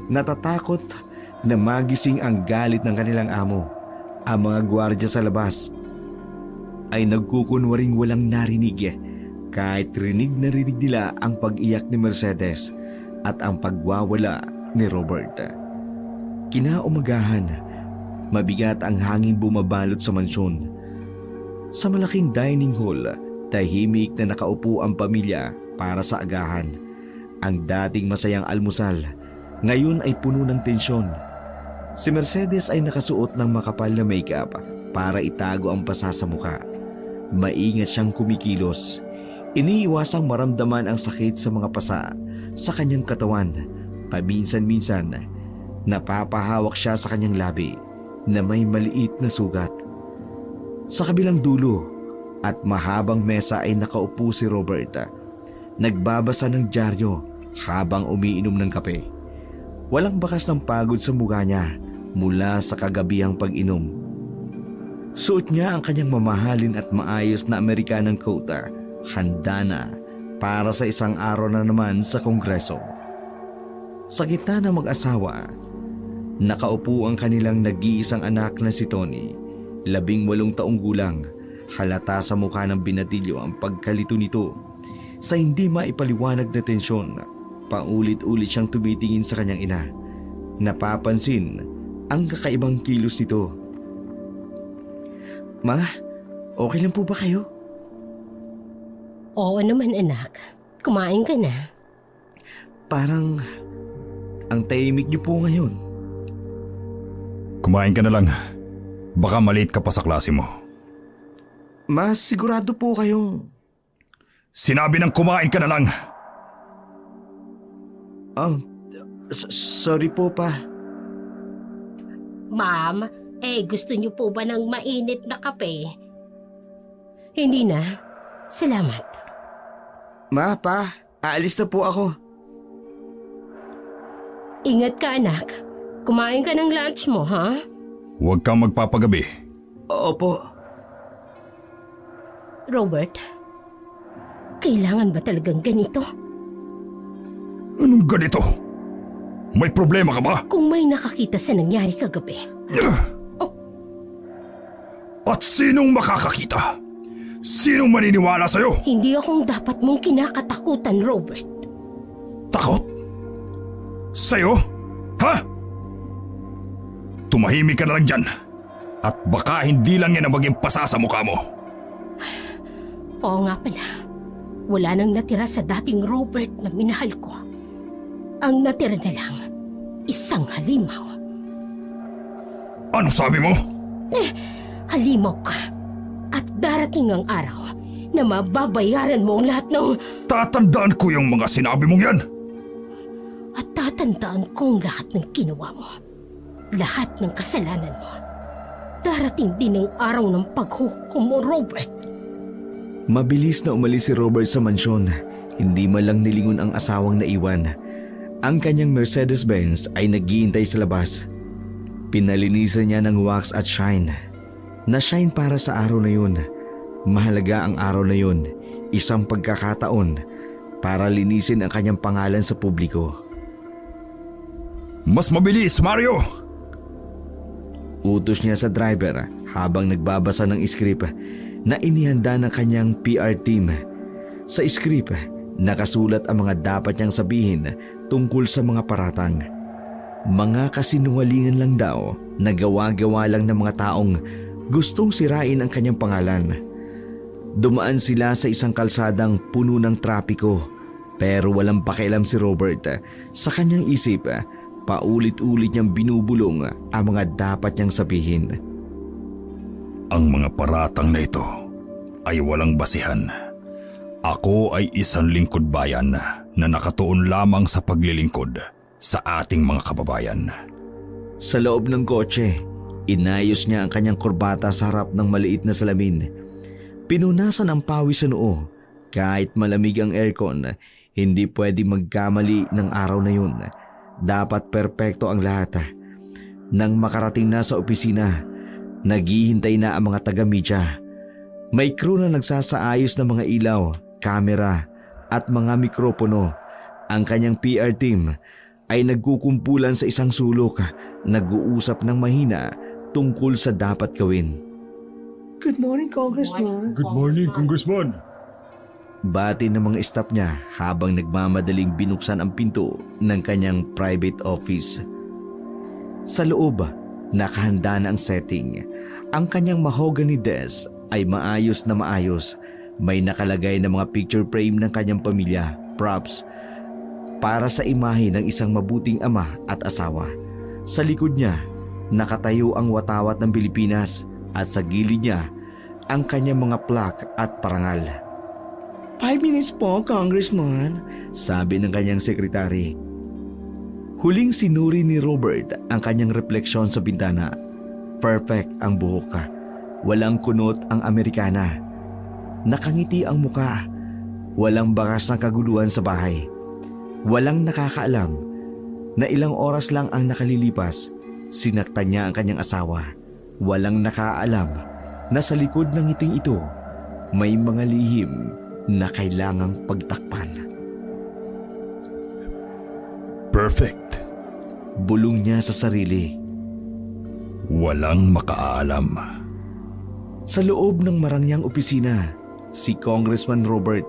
natatakot na magising ang galit ng kanilang amo. Ang mga gwardiya sa labas ay nagkukunwaring walang narinig, kahit rinig na rinig nila ang pag-iyak ni Mercedes at ang pagwawala ni Robert. Kinaumagahan, mabigat ang hangin bumabalot sa mansyon. Sa malaking dining hall, tahimik na nakaupo ang pamilya para sa agahan. Ang dating masayang almusal, ngayon ay puno ng tensyon. Si Mercedes ay nakasuot ng makapal na makeup para itago ang pasa sa muka. Maingat siyang kumikilos. Iniiwasang maramdaman ang sakit sa mga pasa sa kanyang katawan. Paminsan-minsan, napapahawak siya sa kanyang labi na may maliit na sugat. Sa kabilang dulo at mahabang mesa ay nakaupo si Robert. Nagbabasa ng dyaryo habang umiinom ng kape. Walang bakas ng pagod sa mukha niya mula sa kagabihang pag-inom. Suot niya ang kanyang mamahalin at maayos na Amerikanang coat, handa na para sa isang araw na naman sa Kongreso. Sa gitna ng mag-asawa, nakaupo ang kanilang nag-iisang anak na si Tony, 18 taong gulang. Halata sa mukha ng binatilyo ang pagkalito nito. Sa hindi maipaliwanag na tensyon, paulit-ulit siyang tumitingin sa kanyang ina. Napapansin ang kakaibang kilos nito. Ma, okay lang po ba kayo? Oo naman anak, kumain ka na. Parang ang tahimik niyo po ngayon. Kumain ka na lang. Baka maliit ka pa sa klase mo. Mas sigurado po kayong... Sinabi ng kumain ka na lang. Oh, sorry po pa. Ma'am, gusto niyo po ba ng mainit na kape? Hindi na. Salamat. Ma, pa, aalis na po ako. Ingat ka anak. Kumain ka ng lunch mo, ha? Huwag kang magpapagabi. Opo. Robert, kailangan ba talagang ganito? Anong ganito? May problema ka ba? Kung may nakakita sa nangyari kagabi. At sinong makakakita? Sinong maniniwala sa'yo? Hindi akong dapat mong kinakatakutan, Robert. Takot? Sa'yo? Ha? Tumahimik ka na lang dyan. At baka hindi lang yan ang maging pasa sa mukha mo. Oo nga pala. Wala nang natira sa dating Robert na minahal ko. Ang natira na lang, isang halimaw. Ano sabi mo? Halimaw ka. At darating ang araw na mababayaran mo ang lahat ng... Tatandaan ko yung mga sinabi mong yan. At tatandaan kong lahat ng ginawa mo. Lahat ng kasalanan mo. Darating din ang araw ng paghuhukom mo, Robert. Mabilis na umalis si Robert sa mansyon. Hindi man lang nilingon ang asawang naiwan. Ang kanyang Mercedes-Benz ay naghihintay sa labas. Pinalinisan niya ng wax at shine. Na-shine para sa araw na yun. Mahalaga ang araw na yun. Isang pagkakataon para linisin ang kanyang pangalan sa publiko. Mas mabilis, Mario! Utos niya sa driver habang nagbabasa ng script na inihanda ng kanyang PR team. Sa script, nakasulat ang mga dapat niyang sabihin tungkol sa mga paratang. Mga kasinungalingan lang daw na gawa-gawa lang ng mga taong gustong sirain ang kanyang pangalan. Dumaan sila sa isang kalsadang puno ng trapiko pero walang pakialam si Robert. Sa kanyang isip, paulit-ulit niyang binubulong ang mga dapat niyang sabihin. Ang mga paratang na ito ay walang basihan. Ako ay isang lingkod bayan na nakatuon lamang sa paglilingkod sa ating mga kababayan. Sa loob ng kotse, inayos niya ang kanyang kurbata sa harap ng maliit na salamin. Pinunasan ang pawis sa noo. Kahit malamig ang aircon, hindi pwede magkamali ng araw na yun. Dapat perpekto ang lahat. Nang makarating na sa opisina, naghihintay na ang mga taga-media. May crew na nagsasaayos ng mga ilaw, kamera at mga mikropono. Ang kanyang PR team ay nagkukumpulan sa isang sulok, nag-uusap ng mahina tungkol sa dapat gawin. Good morning, Congressman. Good morning, Congressman. Bati ng mga staff niya habang nagmamadaling binuksan ang pinto ng kanyang private office. Sa loob, nakahanda na ang setting. Ang kanyang mahogany desk ay maayos na maayos. May nakalagay na mga picture frame ng kanyang pamilya, props, para sa imahe ng isang mabuting ama at asawa. Sa likod niya, nakatayo ang watawat ng Pilipinas at sa gilid niya, ang kanyang mga plaque at parangal. 5 minutes po, Congressman. Sabi ng kanyang sekretary. Huling sinuri ni Robert ang kanyang refleksyon sa bintana. Perfect ang buhok. Walang kunot ang Amerikana. Nakangiti ang muka. Walang bakas ng kaguluhan sa bahay. Walang nakakaalam na ilang oras lang ang nakalilipas. Sinaktan niya ang kanyang asawa. Walang nakaalam na sa likod ng ngiting ito may mga lihim na kailangang pagtakpan. Perfect. Bulong niya sa sarili. Walang makaalam. Sa loob ng marangyang opisina, si Congressman Robert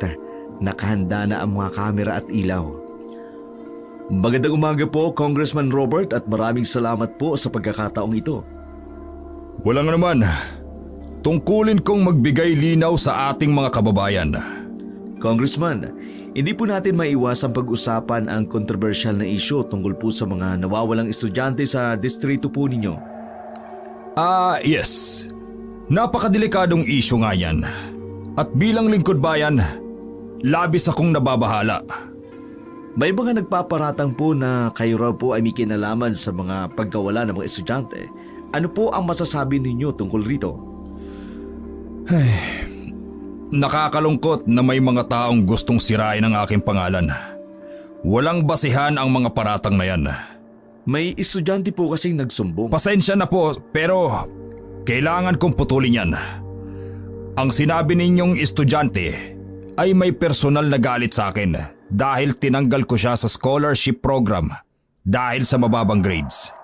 nakahanda na ang mga kamera at ilaw. Magandang umaga po, Congressman Robert, at maraming salamat po sa pagkakataong ito. Walang naman. Tungkulin kong magbigay linaw sa ating mga kababayan. Congressman, hindi po natin maiwasang pag-usapan ang kontrobersyal na isyu tungkol po sa mga nawawalang estudyante sa distrito po ninyo. Yes. Napakadelikadong isyu nga yan. At bilang lingkod bayan, labis akong nababahala. May mga nagpaparatang po na kayo raw po ay may kinalaman sa mga pagkawala ng mga estudyante. Ano po ang masasabi ninyo tungkol rito? Nakakalungkot na may mga taong gustong sirain ang aking pangalan. Walang basihan ang mga paratang na yan. May estudyante po kasing nagsumbong. Pasensya na po pero kailangan kong putulin yan. Ang sinabi ninyong estudyante ay may personal na galit sa akin dahil tinanggal ko siya sa scholarship program dahil sa mababang grades.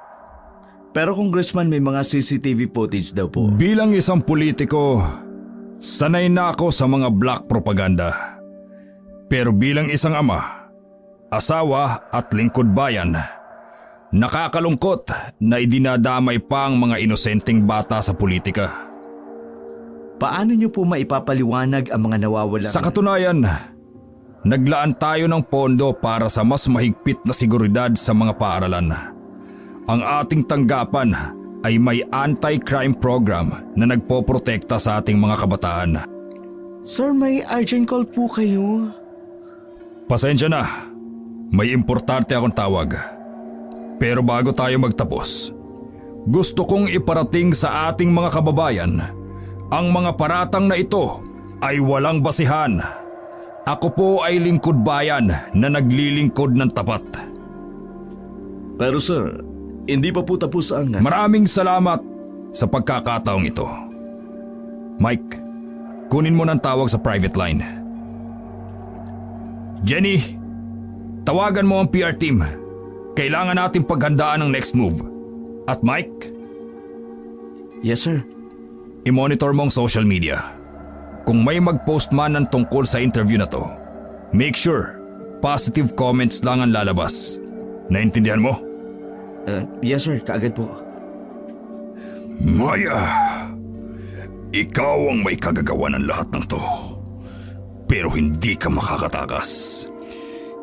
Pero Congressman, may mga CCTV footage daw po. Bilang isang politiko, sanay na ako sa mga black propaganda. Pero bilang isang ama, asawa at lingkod bayan, nakakalungkot na idinadamay pa ang mga inosenteng bata sa politika. Paano niyo po maipapaliwanag ang mga nawawalang... Sa katunayan, naglaan tayo ng pondo para sa mas mahigpit na seguridad sa mga paaralan. Ang ating tanggapan ay may anti-crime program na nagpoprotekta sa ating mga kabataan. Sir, may urgent call po kayo. Pasensya na, may importante akong tawag. Pero bago tayo magtapos, gusto kong iparating sa ating mga kababayan ang mga paratang na ito ay walang basihan. Ako po ay lingkod bayan na naglilingkod ng tapat. Pero sir, hindi pa po tapos ang... Maraming salamat sa pagkakataong ito. Mike, kunin mo ng tawag sa private line. Jenny, tawagan mo ang PR team. Kailangan natin paghandaan ang next move. At Mike, Yes sir. i-monitor mo ang social media. Kung may mag-post man ng tungkol sa interview na to, make sure positive comments lang ang lalabas. Naintindihan mo? Yes sir, kaagad po. Maya, ikaw ang may kagagawa ng lahat ng to. Pero hindi ka makakatakas.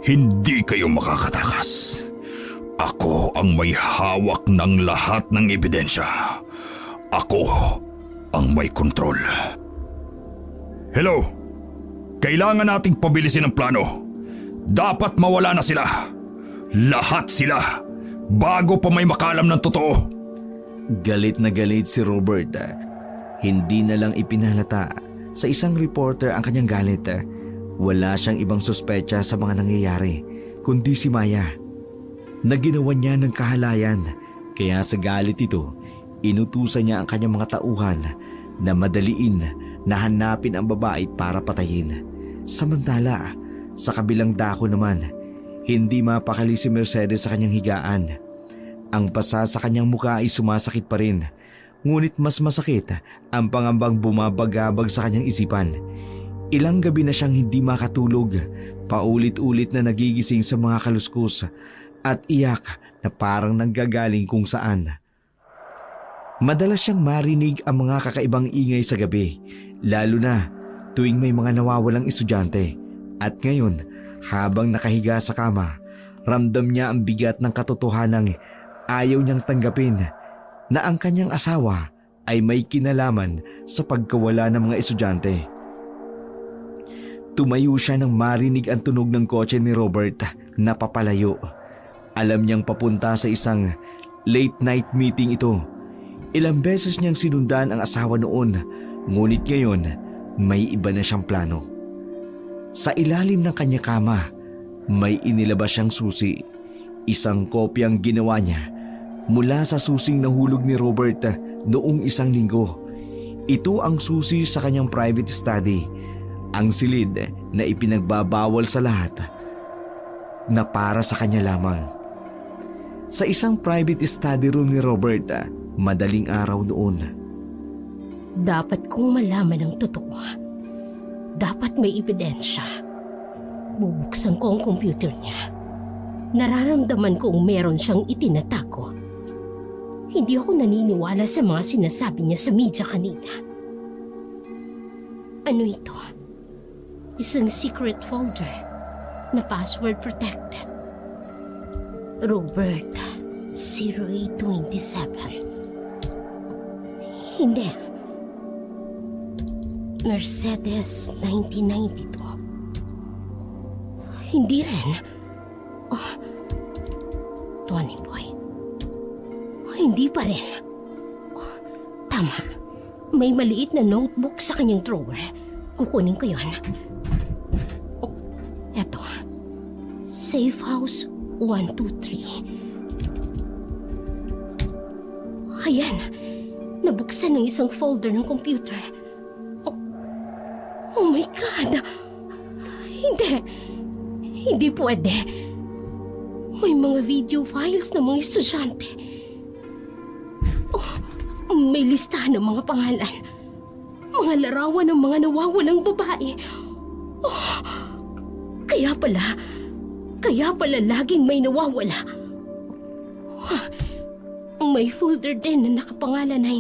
Hindi kayo makakatakas. Ako ang may hawak ng lahat ng ebidensya. Ako ang may kontrol. Hello? Kailangan nating pabilisin ang plano. Dapat mawala na sila. Lahat sila. Bago pa may makalam ng totoo. Galit na galit si Robert. Hindi na lang ipinalata sa isang reporter ang kanyang galit. Wala siyang ibang suspecha sa mga nangyayari, kundi si Maya. Naginawa niya ng kahalayan, kaya sa galit ito, inutusan niya ang kanyang mga tauhan na madaliin na hanapin ang babae para patayin. Samantala, sa kabilang dako naman, hindi mapakali si Mercedes sa kanyang higaan. Ang pasa sa kanyang mukha ay sumasakit pa rin, ngunit mas masakit ang pangambang bumabagabag sa kanyang isipan. Ilang gabi na siyang hindi makatulog, paulit-ulit na nagigising sa mga kaluskus at iyak na parang nanggagaling kung saan. Madalas siyang marinig ang mga kakaibang ingay sa gabi, lalo na tuwing may mga nawawalang estudyante. At ngayon, habang nakahiga sa kama, ramdam niya ang bigat ng katotohanang ayaw niyang tanggapin na ang kanyang asawa ay may kinalaman sa pagkawala ng mga estudyante. Tumayo siya nang marinig ang tunog ng kotse ni Robert na papalayo. Alam niyang papunta sa isang late night meeting ito. Ilang beses niyang sinundan ang asawa noon, ngunit ngayon may iba na siyang plano. Sa ilalim ng kanya kama, may inilabas siyang susi. Isang kopyang ginawa niya mula sa susing nahulog ni Robert noong isang linggo. Ito ang susi sa kanyang private study, ang silid na ipinagbabawal sa lahat na para sa kanya lamang. Sa isang private study room ni Robert, madaling araw noon. Dapat kong malaman ang totoo. Dapat may ebidensya. Bubuksan ko ang computer niya. Nararamdaman kong meron siyang itinatago. Hindi ako naniniwala sa mga sinasabi niya sa media kanina. Ano ito? Isang secret folder na password protected. Robert 0827. Hindi. Mercedes 1992. Hindi rin. Tony Boy. Hindi pa rin. Tama. May maliit na notebook sa kanyang drawer. Kukunin ko yun. Eto. Safe House 123. Ayan. Nabuksan ng isang folder ng computer. Oh my God! Hindi. Hindi pwede. May mga video files ng mga estudyante. May listahan ng mga pangalan. Mga larawan ng mga nawawalang babae. Kaya pala laging may nawawala. May folder din na nakapangalan ay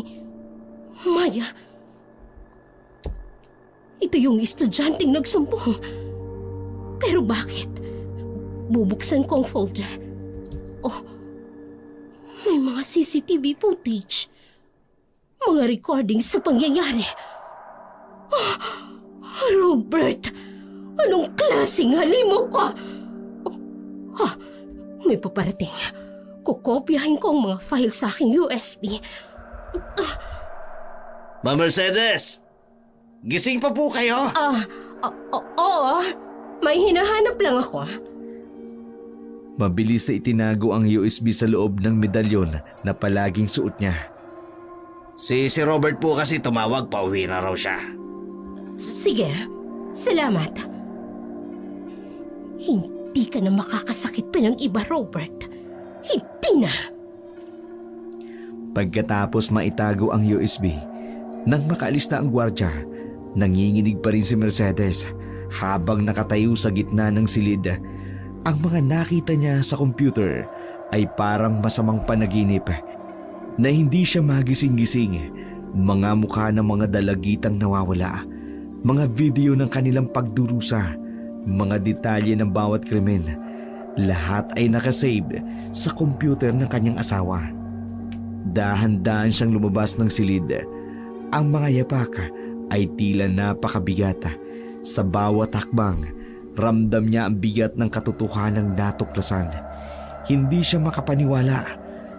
Maya. Ito yung estudyanteng nagsumbong. Pero bakit? Bubuksan ko ang folder. May mga CCTV footage. Mga recordings sa pangyayari. Robert, anong klaseng halimaw ka? May paparating. Kukopyahin ko ang mga file sa aking USB. Ma'am Mercedes! Gising pa po kayo? Oo. May hinahanap lang ako. Mabilis na itinago ang USB sa loob ng medalyon na palaging suot niya. Si Robert po kasi tumawag, pauwi na raw siya. Sige, salamat. Hindi ka na makakasakit pa ng iba, Robert. Hindi na. Pagkatapos maitago ang USB, nang makaalis na ang gwardya, nanginginig pa rin si Mercedes habang nakatayo sa gitna ng silid. Ang mga nakita niya sa computer ay parang masamang panaginip na hindi siya magising-gising. Mga mukha ng mga dalagitang nawawala, mga video ng kanilang pagdurusa, mga detalye ng bawat krimen. Lahat ay nakasave sa computer ng kanyang asawa. Dahan-dahan siyang lumabas ng silid. Ang mga yapak ay tila napakabigat. Sa bawat hakbang, ramdam niya ang bigat ng katotohanang natuklasan. Hindi siya makapaniwala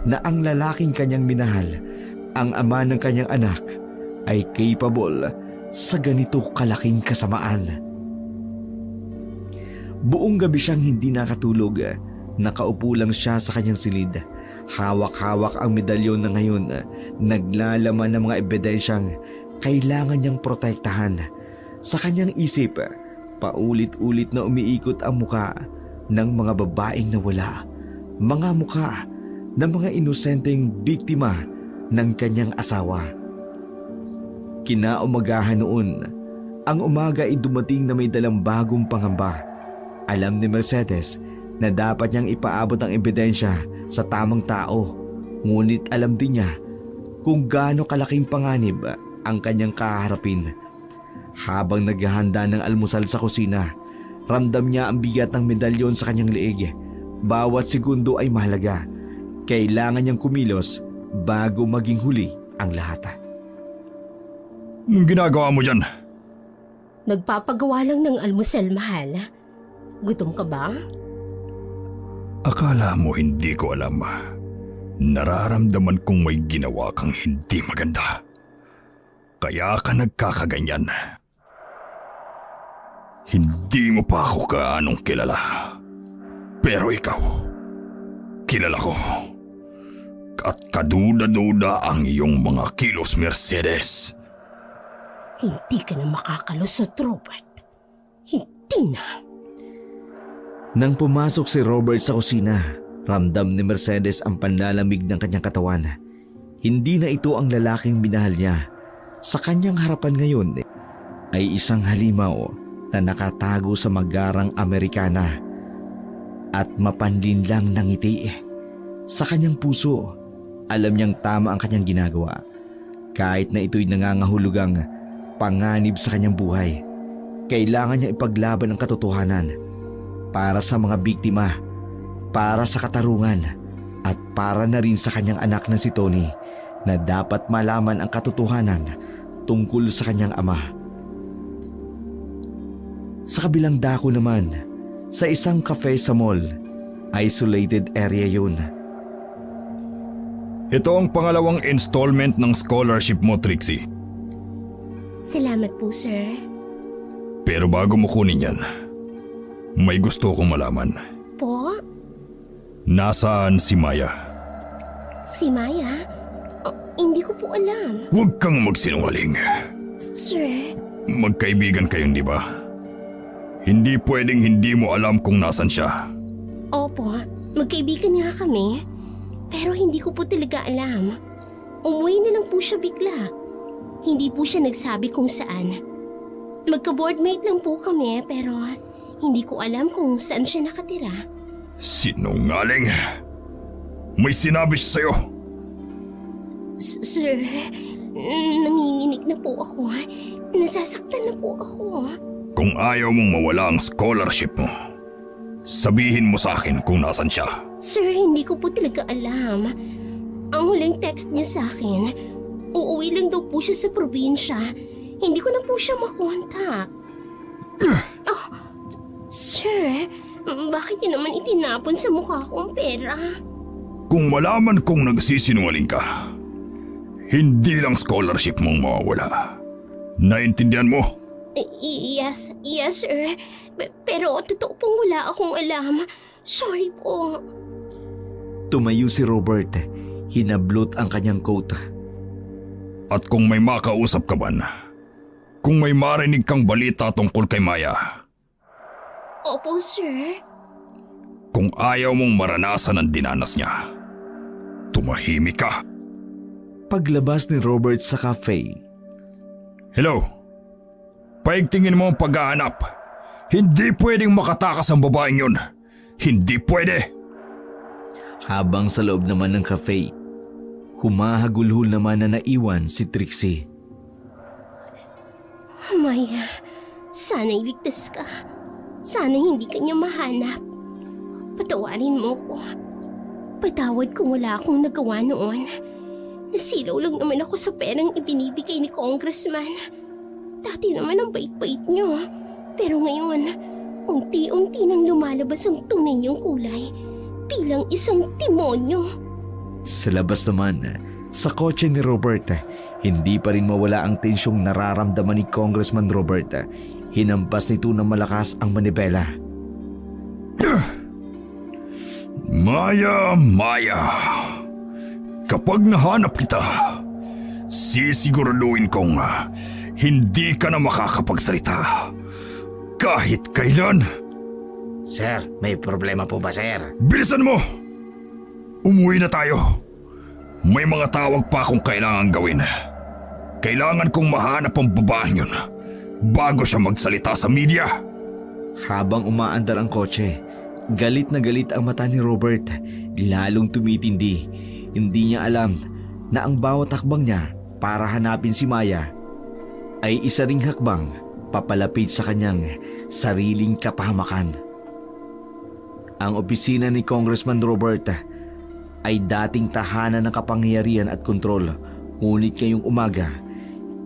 na ang lalaking kanyang minahal, ang ama ng kanyang anak, ay capable sa ganito kalaking kasamaan. Buong gabi siyang hindi nakatulog. Nakaupo lang siya sa kanyang silid. Hawak-hawak ang medalyon na ngayon naglalaman ng mga ebidensyang kailangan niyang protektahan. Sa kanyang isip, paulit-ulit na umiikot ang muka ng mga babaeng nawala. Mga muka ng mga inosenteng biktima ng kanyang asawa. Kinaumagahan noon, ang umaga ay dumating na may dalang bagong pangamba. Alam ni Mercedes na dapat niyang ipaabot ang ebidensya sa tamang tao, ngunit alam din niya kung gaano kalaking panganib ang kanyang kaharapin. Habang naghahanda ng almusal sa kusina, ramdam niya ang bigat ng medalyon sa kanyang leeg. Bawat segundo ay mahalaga. Kailangan niyang kumilos bago maging huli ang lahat. Anong ginagawa mo dyan? Nagpapagawa lang ng almusal, mahal. Gutom ka ba? Akala mo hindi ko alam. Nararamdaman kong may ginawa kang hindi maganda. Kaya ka nagkakaganyan. Hindi mo pa ako kaanong kilala. Pero ikaw, kilala ko. At kaduda-duda ang iyong mga kilos, Mercedes. Hindi ka na makakalusot, Robert. Hindi na. Nang pumasok si Robert sa kusina, ramdam ni Mercedes ang panlalamig ng kanyang katawan. Hindi na ito ang lalaking minahal niya. Sa kanyang harapan ngayon ay isang halimaw na nakatago sa magarang Amerikana at mapanlinlang ng ngiti. Sa kanyang puso, alam niyang tama ang kanyang ginagawa. Kahit na ito'y nangangahulugang panganib sa kanyang buhay, kailangan niya ipaglaban ang katotohanan para sa mga biktima, para sa katarungan, at para na rin sa kanyang anak na si Tony na dapat malaman ang katotohanan tungkol sa kanyang ama. Sa kabilang dako naman, sa isang cafe sa mall, isolated area yun. Ito ang pangalawang installment ng scholarship mo, Trixie. Salamat po, sir. Pero bago mo kunin yan, may gusto kong malaman. Po? Nasaan si Maya? Si Maya? Hindi ko po alam. Huwag kang magsinungaling. Sir? Magkaibigan kayong, di ba? Hindi pwedeng hindi mo alam kung nasan siya. Opo, magkaibigan nga kami. Pero hindi ko po talaga alam. Umuwi na lang po siya bigla. Hindi po siya nagsabi kung saan. Magka-boardmate lang po kami pero hindi ko alam kung saan siya nakatira. Sinungaling? May sinabi siya sa'yo? Sir, nanginginig na po ako. Nasasaktan na po ako. Kung ayaw mong mawala ang scholarship mo, sabihin mo sa akin kung nasan siya. Sir, hindi ko po talaga alam. Ang huling text niya sa akin, uuwi lang daw po siya sa probinsya. Hindi ko na po siya makontak. Sir, bakit niyo naman itinapon sa mukha ko ang pera? Kung malaman kong nagsisinungaling ka, hindi lang scholarship mong mawawala. Naintindihan mo? Yes, sir. Pero totoo pong wala akong alam. Sorry po. Tumayo si Robert. Hinablot ang kanyang coat. At kung may makausap ka man, kung may marinig kang balita tungkol kay Maya, Opo, sir. kung ayaw mong maranasan ang dinanas niya, tumahimik ka. Paglabas ni Robert sa cafe, Hello? Paigtingin mo ang paghahanap. Hindi pwedeng makatakas ang babaeng yun. Hindi pwede. habang sa loob naman ng cafe, humahagulhol naman na naiwan si Trixie. Maya, sana iligtas ka. Sana hindi ka niya mahanap. Patawarin mo ko. Patawad kung wala akong nagawa noon. Nasilaw lang naman ako sa perang ibinibigay ni Congressman. Dati naman ang bait-bait niyo. Pero ngayon, unti-unti nang lumalabas ang tunay niyong kulay bilang isang demonyo. Sa labas naman, sa kotse ni Robert, hindi pa rin mawala ang tensyong nararamdaman ni Congressman Robert. Hinampas nito ng malakas ang manibela. Maya, Maya. Kapag nahanap kita, sisiguraduhin kong hindi ka na makakapagsalita. Kahit kailan. Sir, may problema po ba, sir? Bilisan mo! Umuwi na tayo. May mga tawag pa akong kailangan gawin. Kailangan kong mahanap ang babaeng yun bago siya magsalita sa media. Habang umaandar ang kotse, galit na galit ang mata ni Robert. Lalong tumitindi. Hindi niya alam na ang bawat hakbang niya para hanapin si Maya ay isa ring hakbang papalapit sa kanyang sariling kapahamakan. Ang opisina ni Congressman Robert ay dating tahanan ng kapangyarihan at kontrol. Ngunit ngayong umaga,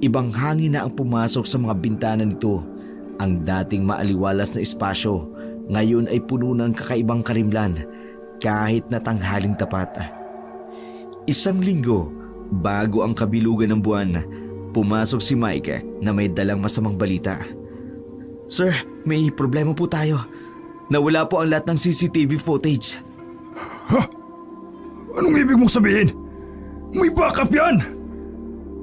ibang hangin na ang pumasok sa mga bintana nito. Ang dating maaliwalas na espasyo ngayon ay puno ng kakaibang karimlan kahit na tanghaling tapat. Isang linggo bago ang kabilugan ng buwan, pumasok si Mike na may dalang masamang balita. Sir, may problema po tayo. Nawala po ang lahat ng CCTV footage. Anong ibig mong sabihin? May backup yan!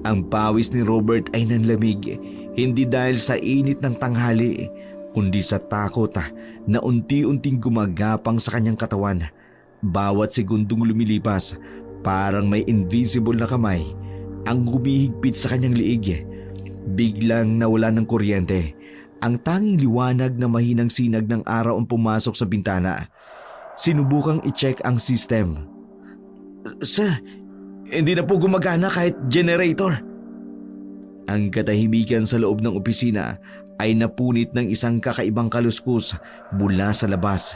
Ang pawis ni Robert ay nanlamig, hindi dahil sa init ng tanghali, kundi sa takot na unti-unting gumagapang sa kanyang katawan. Bawat segundong lumilipas, parang may invisible na kamay ang humihigpit sa kanyang liig. Biglang nawala ng kuryente. Ang tanging liwanag na mahinang sinag ng araw ang pumasok sa bintana. Sinubukang i-check ang system. Sir, hindi na po gumagana kahit generator. Ang katahimikan sa loob ng opisina ay napunit ng isang kakaibang kaluskus mula sa labas.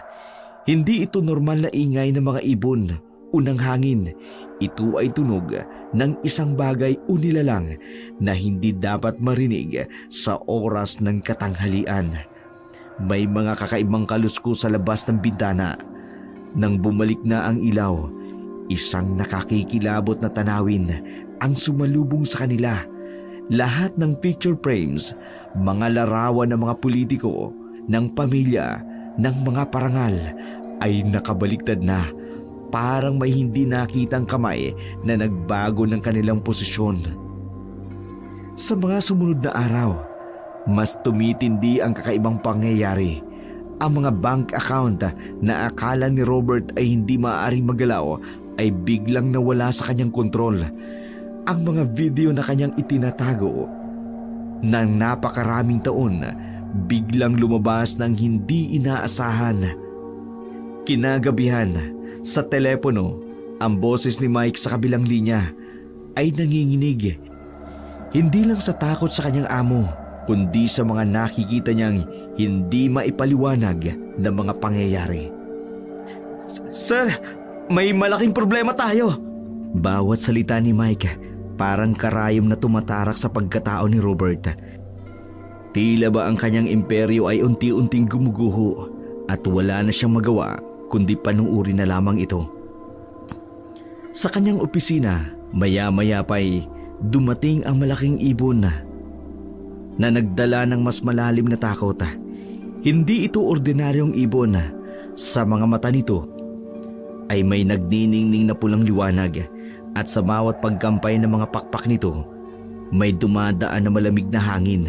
Hindi ito normal na ingay ng mga ibon o ng hangin. Ito ay tunog ng isang bagay o nilalang na hindi dapat marinig sa oras ng katanghalian. May mga kakaibang kaluskus sa labas ng bintana. Nang bumalik na ang ilaw, isang nakakikilabot na tanawin ang sumalubong sa kanila. Lahat ng picture frames, mga larawan ng mga politiko, ng pamilya, ng mga parangal ay nakabaliktad na. Parang may hindi nakitang kamay na nagbago ng kanilang posisyon. Sa mga sumunod na araw, mas tumitindi ang kakaibang pangyayari. Ang mga bank account na akala ni Robert ay hindi maaaring magalaw ay biglang nawala sa kanyang kontrol. Ang mga video na kanyang itinatago ng napakaraming taon biglang lumabas ng hindi inaasahan. Kinagabihan, sa telepono, ang boses ni Mike sa kabilang linya ay nanginginig. Hindi lang sa takot sa kanyang amo, kundi sa mga nakikita niyang hindi maipaliwanag na mga pangyayari. Sir, may malaking problema tayo. Bawat salita ni Mike parang karayom na tumatarak sa pagkatao ni Robert. Tila ba ang kanyang imperyo ay unti-unting gumuguho at wala na siyang magawa kundi panuuri na lamang ito. Sa kanyang opisina, maya-maya pa'y dumating ang malaking ibon. na nagdala ng mas malalim na takot. Hindi ito ordinaryong ibon. Sa mga mata nito ay may nagniningning na pulang liwanag at sa bawat pagkampay ng mga pakpak nito may dumadaan na malamig na hangin.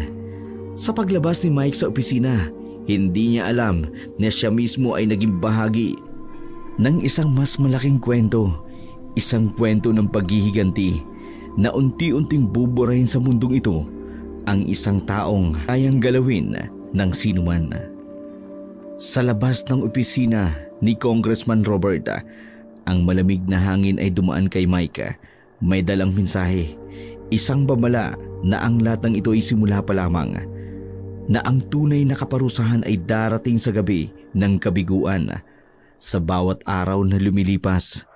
Sa paglabas ni Mike sa opisina, hindi niya alam na siya mismo ay naging bahagi ng isang mas malaking kwento. Isang kwento ng paghihiganti na unti-unting buburahin sa mundong ito ang isang taong kayang galawin ng sinuman. Sa labas ng opisina ni Congressman Robert, ang malamig na hangin ay dumaan kay Mike. May dalang mensahe, isang babala na ang lahat ng ito ay simula pa lamang, na ang tunay na kaparusahan ay darating sa gabi ng kabiguan. Sa bawat araw na lumilipas,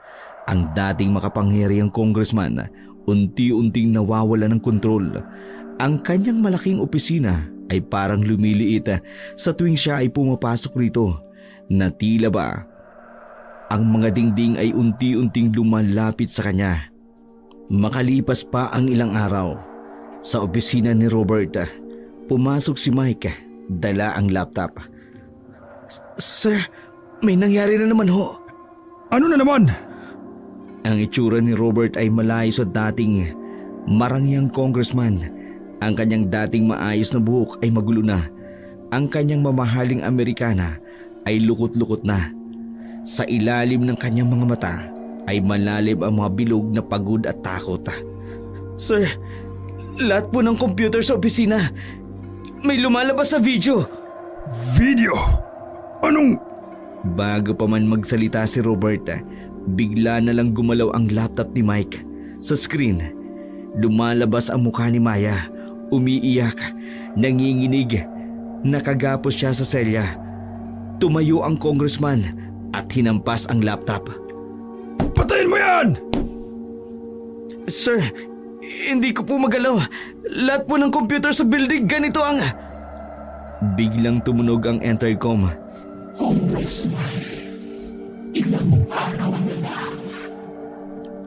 ang dating makapangyarihang congressman unti-unting nawawala ng kontrol. Ang kanyang malaking opisina ay parang lumiliit sa tuwing siya ay pumapasok rito, na tila ba ang mga dingding ay unti-unting lumalapit sa kanya. Makalipas pa ang ilang araw, sa opisina ni Robert, pumasok si Mike, dala ang laptop. Sir, may nangyari na naman ho. Ano na naman? Ang itsura ni Robert ay malayo sa dating marangyang congressman. Ang kanyang dating maayos na buhok ay magulo na. Ang kanyang mamahaling Amerikana ay lukot-lukot na. Sa ilalim ng kanyang mga mata ay malalim ang mga bilog na pagod at takot. Sir, lahat po ng computer sa opisina, may lumalabas na video. Video? Anong... Bago pa man magsalita si Robert, bigla na lang gumalaw ang laptop ni Mike. Sa screen, lumalabas ang mukha ni Maya. Umiiyak, nanginginig, nakagapos siya sa selya. Tumayo ang congressman at hinampas ang laptop. Patayin mo yan! Sir, hindi ko po magalaw. Lahat po ng computer sa building ganito ang... Biglang tumunog ang intercom.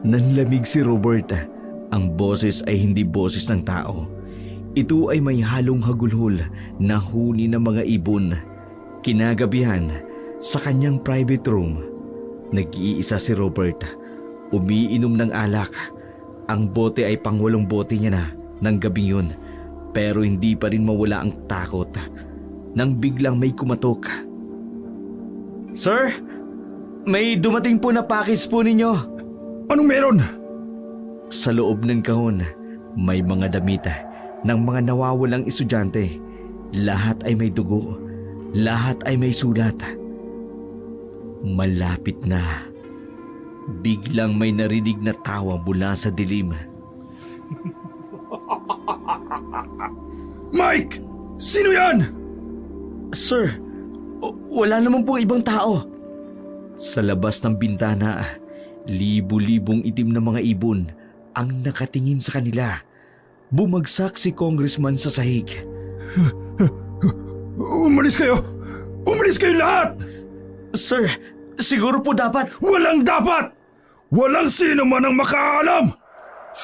Nanlamig si Robert. Ang boses ay hindi boses ng tao. Ito ay may halong hagulhol na huni ng mga ibon. Kinagabihan, sa kanyang private room, nag-iisa si Robert. Umiinom ng alak. Ang bote ay pang-8 bote niya na ng gabing yun, pero hindi pa rin mawala ang takot. Nang biglang may kumatok. Sir, may dumating po na package po ninyo. Anong meron? Sa loob ng kahon, may mga damit ng mga nawawalang estudyante. Lahat ay may dugo. Lahat ay may sulat. Malapit na. Biglang may narinig na tawa mula sa dilim. Mike! Sino yan? Sir, wala naman pong ibang tao. Sa labas ng bintana, libu-libong itim na mga ibon ang nakatingin sa kanila. Bumagsak si congressman sa sahig. Umalis kayo! Umalis kayo lahat! Sir, siguro po dapat... Walang dapat! Walang sino man ang makaalam!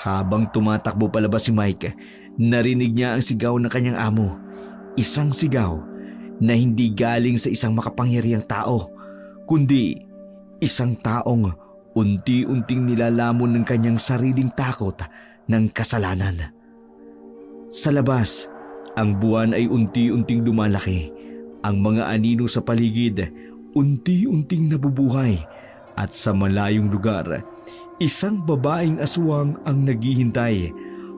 Habang tumatakbo palabas si Mike, narinig niya ang sigaw ng kanyang amo. Isang sigaw na hindi galing sa isang makapangyarihang tao, kundi isang taong unti-unting nilalamon ng kanyang sariling takot ng kasalanan. Sa labas, ang buwan ay unti-unting lumalaki. Ang mga anino sa paligid unti-unting nabubuhay, at sa malayong lugar, isang babaeng aswang ang naghihintay,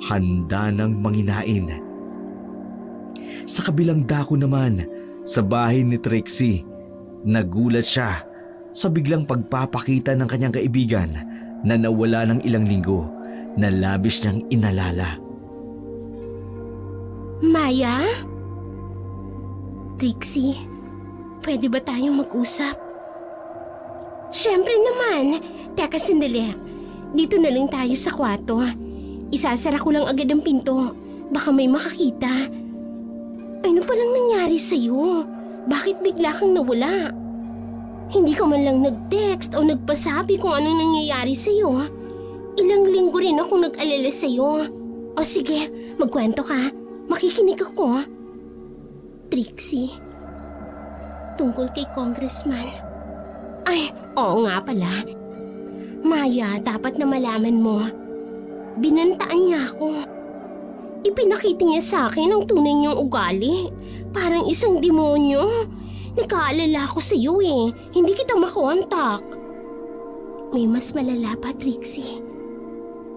handa ng manginain. Sa kabilang dako naman, sa bahay ni Trixie, nagulat siya sa biglang pagpapakita ng kanyang kaibigan na nawala ng ilang linggo, na labis niyang inalala. Maya? Trixie, pwede ba tayong mag-usap? Siyempre naman. Teka sandali. Dito na lang tayo sa kwarto. Isasara ko lang agad ang pinto. Baka may makakita. Ano palang nangyari sa'yo? Bakit bigla kang nawala? Hindi ka man lang nag-text o nagpasabi kung anong nangyayari sa'yo. Ilang linggo rin akong nag-alala sa'yo. O sige, magkwento ka. Makikinig ako. Trixie, tungkol kay Congressman. Ay, oo nga pala. Maya, dapat na malaman mo. Binantaan niya ako. Ipinakita niya sa akin ang tunay niyang ugali. Parang isang demonyo. Nagkaalala ako sa iyo eh. Hindi kita makontak. May mas malala pa, Trixie.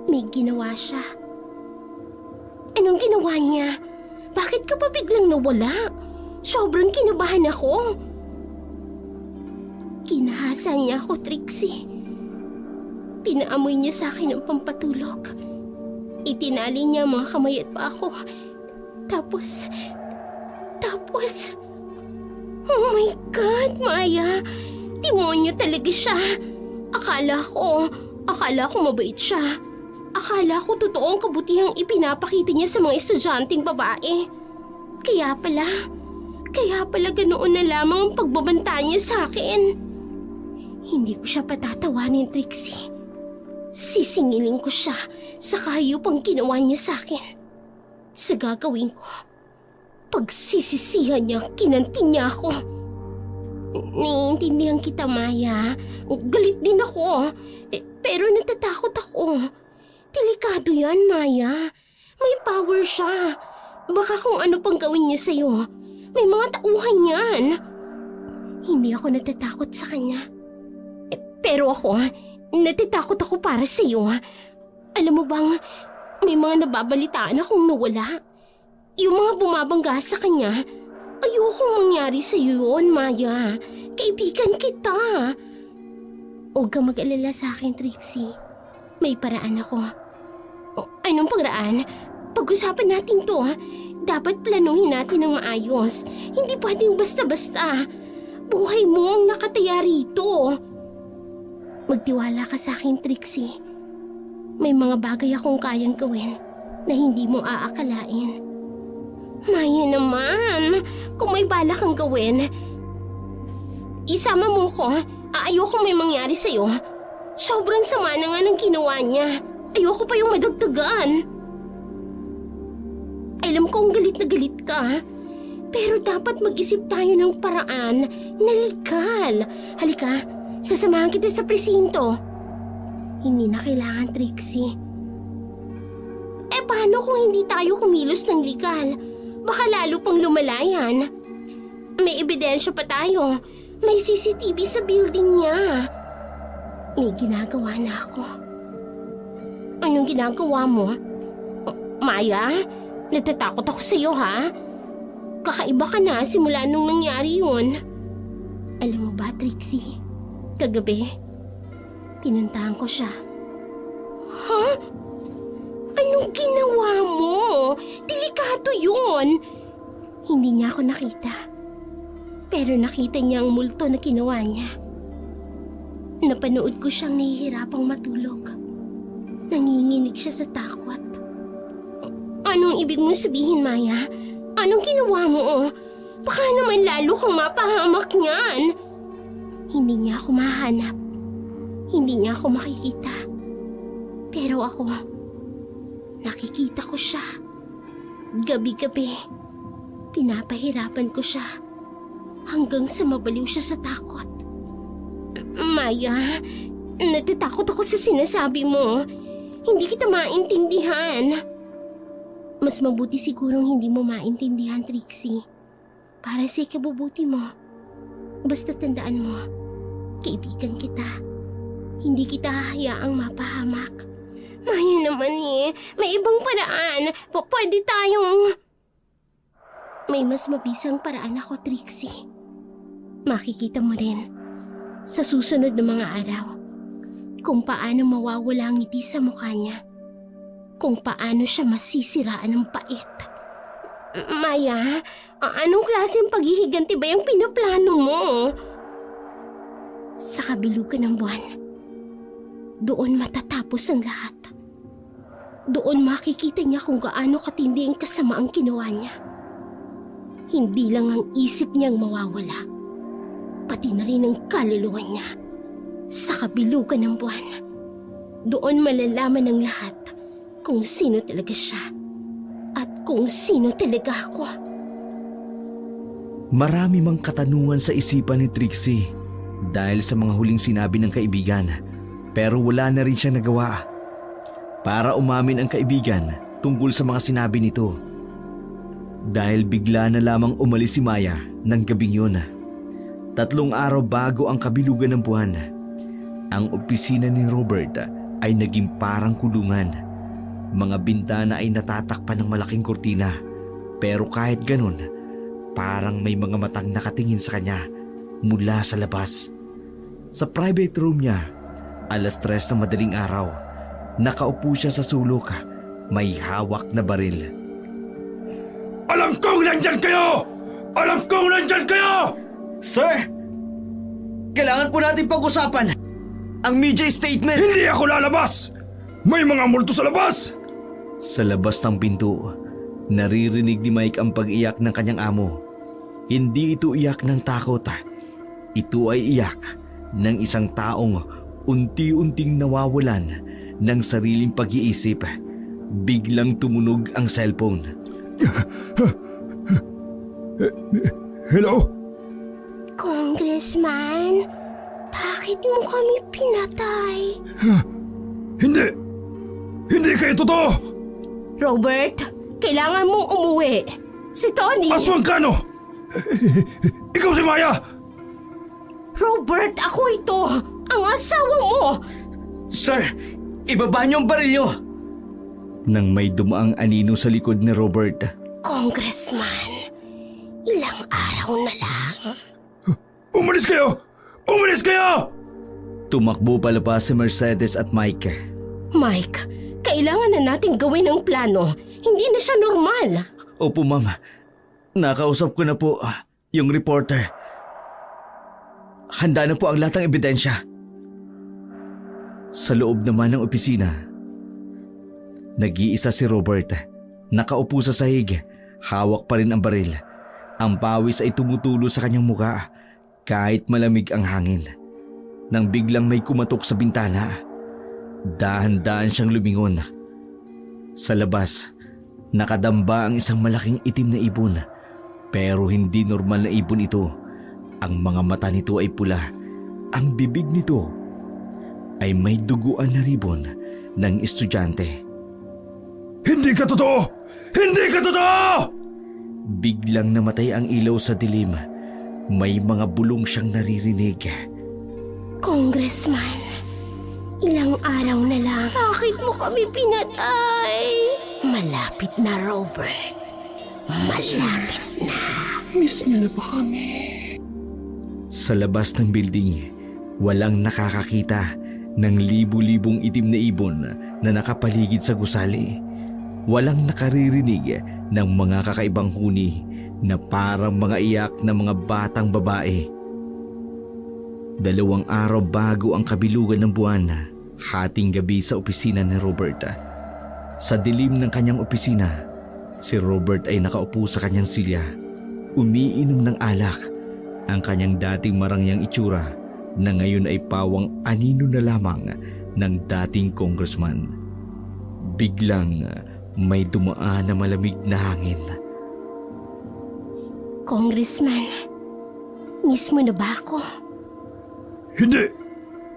May ginawa siya. Anong ginawa niya? Bakit ka pa biglang nawala? Sobrang kinabahan ako. Kinahasan niya ako, Trixie. Pinaamoy niya sa akin ang pampatulog. Itinali niya ang mga kamay at pa ako. Tapos... Oh my God, Maya! Demonyo talaga siya. Akala ko mabait siya. Akala ko totoo ang kabutihang ipinapakita niya sa mga estudyanteng babae. Kaya pala ganoon na lamang ang pagbabanta niya sa akin. Hindi ko siya patatawanin, Trixie. Sisingilin ko siya sa kahayop ang ginawa niya sa akin. Sa gagawin ko, pagsisisihan niya, kinanti niya ako. Naiintindihan kita, Maya. Galit din ako. Pero natatakot ako. Delikado yan, Maya. May power siya. Baka kung ano pang gawin niya sa'yo. May mga tauhan yan. Hindi ako natatakot sa kanya. Pero ako, natatakot ako para sa'yo. Alam mo bang, may mga nababalitaan akong nawala. Yung mga bumabangga sa kanya, ayokong mangyari sa'yo yun, Maya. Kaibigan kita. Huwag kang mag-alala sa akin, Trixie. May paraan ako. Anong paraan? Pag-usapan natin to. Dapat planuhin natin ng maayos. Hindi pwedeng basta-basta. Buhay mo ang nakataya rito. Magtiwala ka sa akin, Trixie. May mga bagay akong kayang gawin na hindi mo aakalain. Maya naman, kung may bala kang gawin, isama mo ko. Ayoko may mangyari sa'yo. Sobrang sama na nga ng ginawa niya. Ayoko pa yung madagdagan. Alam kong galit na galit ka, pero dapat mag-isip tayo ng paraan na legal. Halika, sasamahan kita sa presinto. Hindi na kailangan, Trixie. Paano kung hindi tayo kumilos ng legal? Baka lalo pang lumalayan. May ebidensya pa tayo. May CCTV sa building niya. May ginagawa na ako. Anong ginagawa mo? Maya, natatakot ako sa'yo, ha? Kakaiba ka na simula nung nangyari yun. Alam mo ba, Trixie? Kagabi, pinuntahan ko siya. Ha? Anong ginawa mo? Delikado yun. Hindi niya ako nakita. Pero nakita niya ang multo na ginawa niya. Napanood ko siyang nahihirapang matulog. Nanginginig siya sa takot. Anong ibig mong sabihin, Maya? Anong ginawa mo? Baka naman lalo kang mapahamak niyan. Hindi niya ako mahanap. Hindi niya ako makikita. Pero ako, nakikita ko siya. Gabi-gabi, pinapahirapan ko siya hanggang sa mabaliw siya sa takot. Maya, natatakot ako sa sinasabi mo. Hindi kita maintindihan. Mas mabuti sigurong hindi mo maintindihan, Trixie. Para sa ikabubuti mo. Basta tandaan mo, kaibigan kita. Hindi kita hahayaang mapahamak. Maya naman may ibang paraan. Pwede tayong... May mas mabisang paraan ako, Trixie. Makikita mo rin sa susunod na mga araw kung paano mawawala ang ngiti sa mukha niya. Kung paano siya masisiraan ng pait. Maya, anong klaseng paghihiganti ba yung pinaplano mo? Sa kabilugan ng buwan, doon matatapos ang lahat. Doon makikita niya kung gaano katindi ang kasamaang ginawa niya. Hindi lang ang isip niyang mawawala, pati na rin ang kaluluwa niya. Sa kabilugan ng buwan, doon malalaman ng lahat kung sino talaga siya at kung sino talaga ako. Marami mang katanungan sa isipan ni Trixie dahil sa mga huling sinabi ng kaibigan, pero wala na rin siyang nagawa para umamin ang kaibigan tungkol sa mga sinabi nito. Dahil bigla na lamang umalis si Maya ng gabing yun. 3 araw bago ang kabilugan ng buwan, ang opisina ni Robert ay naging parang kulungan. Mga bintana ay natatakpan ng malaking kurtina, pero kahit ganun, parang may mga matang nakatingin sa kanya mula sa labas. Sa private room niya, 3:00 ng madaling araw, nakaupo siya sa sulok, may hawak na baril. Alam kong nandyan kayo! Alam kong nandyan kayo! Sir! Kailangan po natin pag-usapan ang media statement. Hindi ako lalabas! May mga multo sa labas! Sa labas ng pinto, naririnig ni Mike ang pag-iyak ng kanyang amo. Hindi ito iyak ng takot. Ito ay iyak ng isang taong unti-unting nawawalan ng sariling pag-iisip. Biglang tumunog ang cellphone. Hello? Congressman, bakit mo kami pinatay? Hindi! Hindi kayo totoo! Robert, kailangan mong umuwi. Si Tony! Aswang ka, no? Ikaw si Maya! Robert, ako ito! Ang asawa mo! Sir, ibaba niyo ang baril niyo. Nang may dumaang anino sa likod ni Robert, Congressman, ilang araw na lang. Umalis kayo! Umalis kayo! tumakbo palabas si Mercedes at Mike. Mike, kailangan na nating gawin ang plano. Hindi na siya normal. Opo ma'am, nakausap ko na po yung reporter. Handa na po ang lahat ng ebidensya. Sa loob naman ng opisina, nag-iisa si Robert. Nakaupo sa sahig, hawak pa rin ang baril. Ang pawis ay tumutulo sa kanyang muka kahit malamig ang hangin. Nang biglang may kumatok sa bintana, dahan-dahan siyang lumingon. Sa labas, nakadamba ang isang malaking itim na ibon. Pero hindi normal na ibon ito. Ang mga mata nito ay pula. Ang bibig nito ay may duguan na ribon ng estudyante. Hindi ka totoo! Hindi ka totoo! Biglang namatay ang ilaw sa dilim. May mga bulong siyang naririnig. Congressman, ilang araw na lang. Bakit mo kami pinatay? Malapit na, Robert. Malapit na. Miss niyo na ba kami? Sa labas ng building, walang nakakakita ng libu-libong itim na ibon na nakapaligid sa gusali. Walang nakaririnig ng mga kakaibang huni na parang mga iyak na mga batang babae. 2 araw bago ang kabilugan ng buwan, hating gabi sa opisina ni Robert. Sa dilim ng kanyang opisina, si Robert ay nakaupo sa kanyang silya. Umiinom ng alak. Ang kanyang dating marangyang itsura na ngayon ay pawang anino na lamang ng dating congressman. Biglang may dumaan na malamig na hangin. Congressman, miss mo na ba ako? Hindi!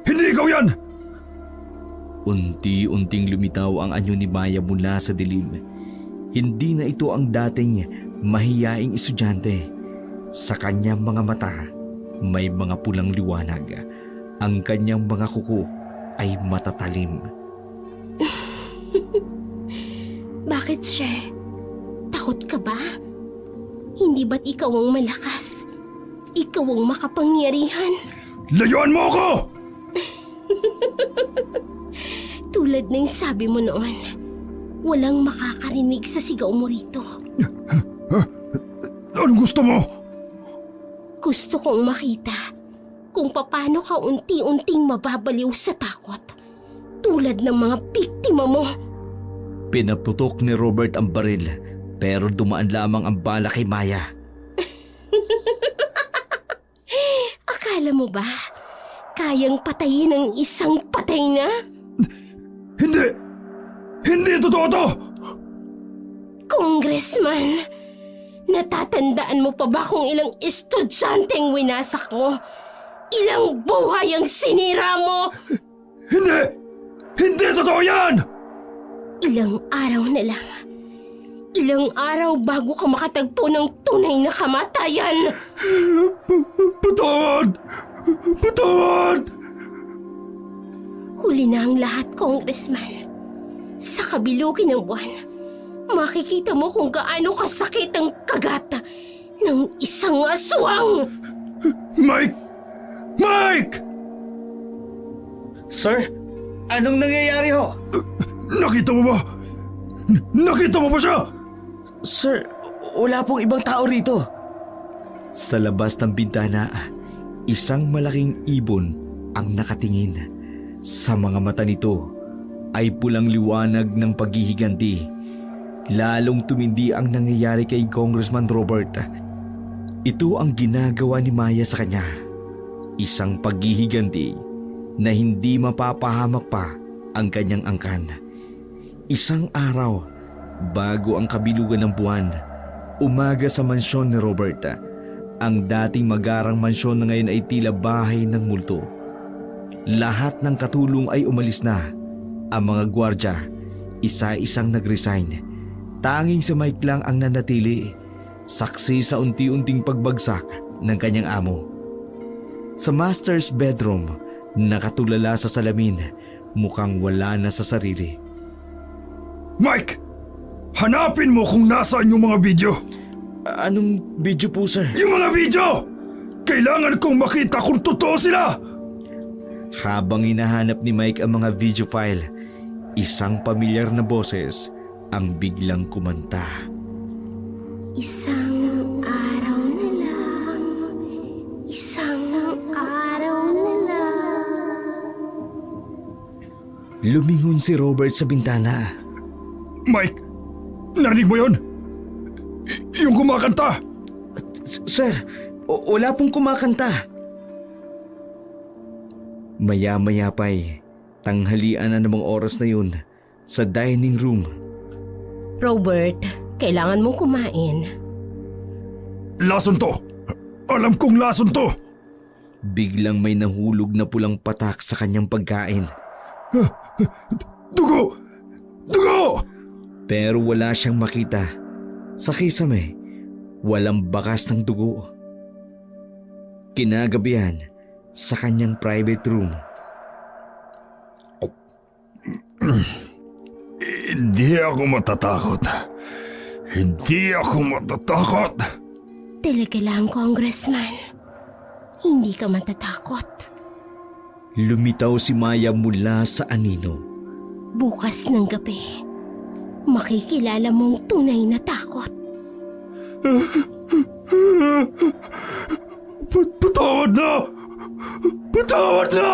Hindi ikaw yan! Unti-unting lumitaw ang anyo ni Maya mula sa dilim. Hindi na ito ang dating mahiyaing estudyante. Sa kanyang mga mata, may mga pulang liwanag. Ang kanyang mga kuko ay matatalim. Bakit, sir? Takot ka ba? Hindi ba't ikaw ang malakas? Ikaw ang makapangyarihan? Layuan mo ako! Tulad ng sabi mo noon, walang makakarinig sa sigaw mo rito. Anong gusto mo? Gusto kong makita kung paano ka unti-unting mababaliw sa takot. Tulad ng mga biktima mo. Pinaputok ni Robert ang baril pero dumaan lamang ang bala kay Maya. Akala mo ba kayang patayin ng isang patay na? Hindi! Hindi totoo to! Congressman, natatandaan mo pa ba kung ilang estudyanteng winasak mo? Ilang buhay ang sinira mo? Hindi! Hindi totoo yan! Ilang araw na lang. Ilang araw bago ka makatagpo ng tunay na kamatayan. Patawad! Patawad! Huli na ang lahat, Congressman. Sa kabilukin ng buwan, makikita mo kung gaano kasakit ang kagat ng isang aswang. Mike! Mike! Sir, anong nangyayari ho? Nakita mo ba? Nakita mo ba siya? Sir, wala pong ibang tao rito. Sa labas ng bintana, isang malaking ibon ang nakatingin. Sa mga mata nito ay pulang liwanag ng paghihiganti. Lalong tumindi ang nangyayari kay Congressman Robert. Ito ang ginagawa ni Maya sa kanya. Isang paghihiganti na hindi mapapahamak pa ang kanyang angkan. Isang araw, bago ang kabilugan ng buwan, umaga sa mansyon ni Robert. Ang dating magarang mansyon na ngayon ay tila bahay ng multo. Lahat ng katulong ay umalis na. Ang mga gwardya, isa-isang nag-resign. Tanging si Mike lang ang nanatili, saksi sa unti-unting pagbagsak ng kanyang amo. Sa master's bedroom, nakatulala sa salamin, mukhang wala na sa sarili. Mike! Hanapin mo kung nasaan yung mga video! Anong video po, sir? Yung mga video! Kailangan kong makita kung totoo sila! Habang hinahanap ni Mike ang mga video file, isang pamilyar na boses ang biglang kumanta. Isang araw na lang, isang araw na lang. Lumingon si Robert sa bintana. Mike! Narinig mo yun? Yung kumakanta! Sir, wala pong kumakanta. Maya-maya pa'y tanghalian na namang oras na yun sa dining room. Robert, kailangan mong kumain. Lason to! Alam kong lason to! Biglang may nahulog na pulang patak sa kanyang pagkain. Dugo! Dugo! Pero wala siyang makita. Sa kisame, walang bakas ng dugo. Kinagabihan, sa kanyang private room. Hindi ako matatakot. Hindi ako matatakot. Talaga lang, Congressman. Hindi ka matatakot. Lumitaw si Maya mula sa anino. Bukas ng gabi, makikilala mong tunay na takot. Patawad na! Patawad na!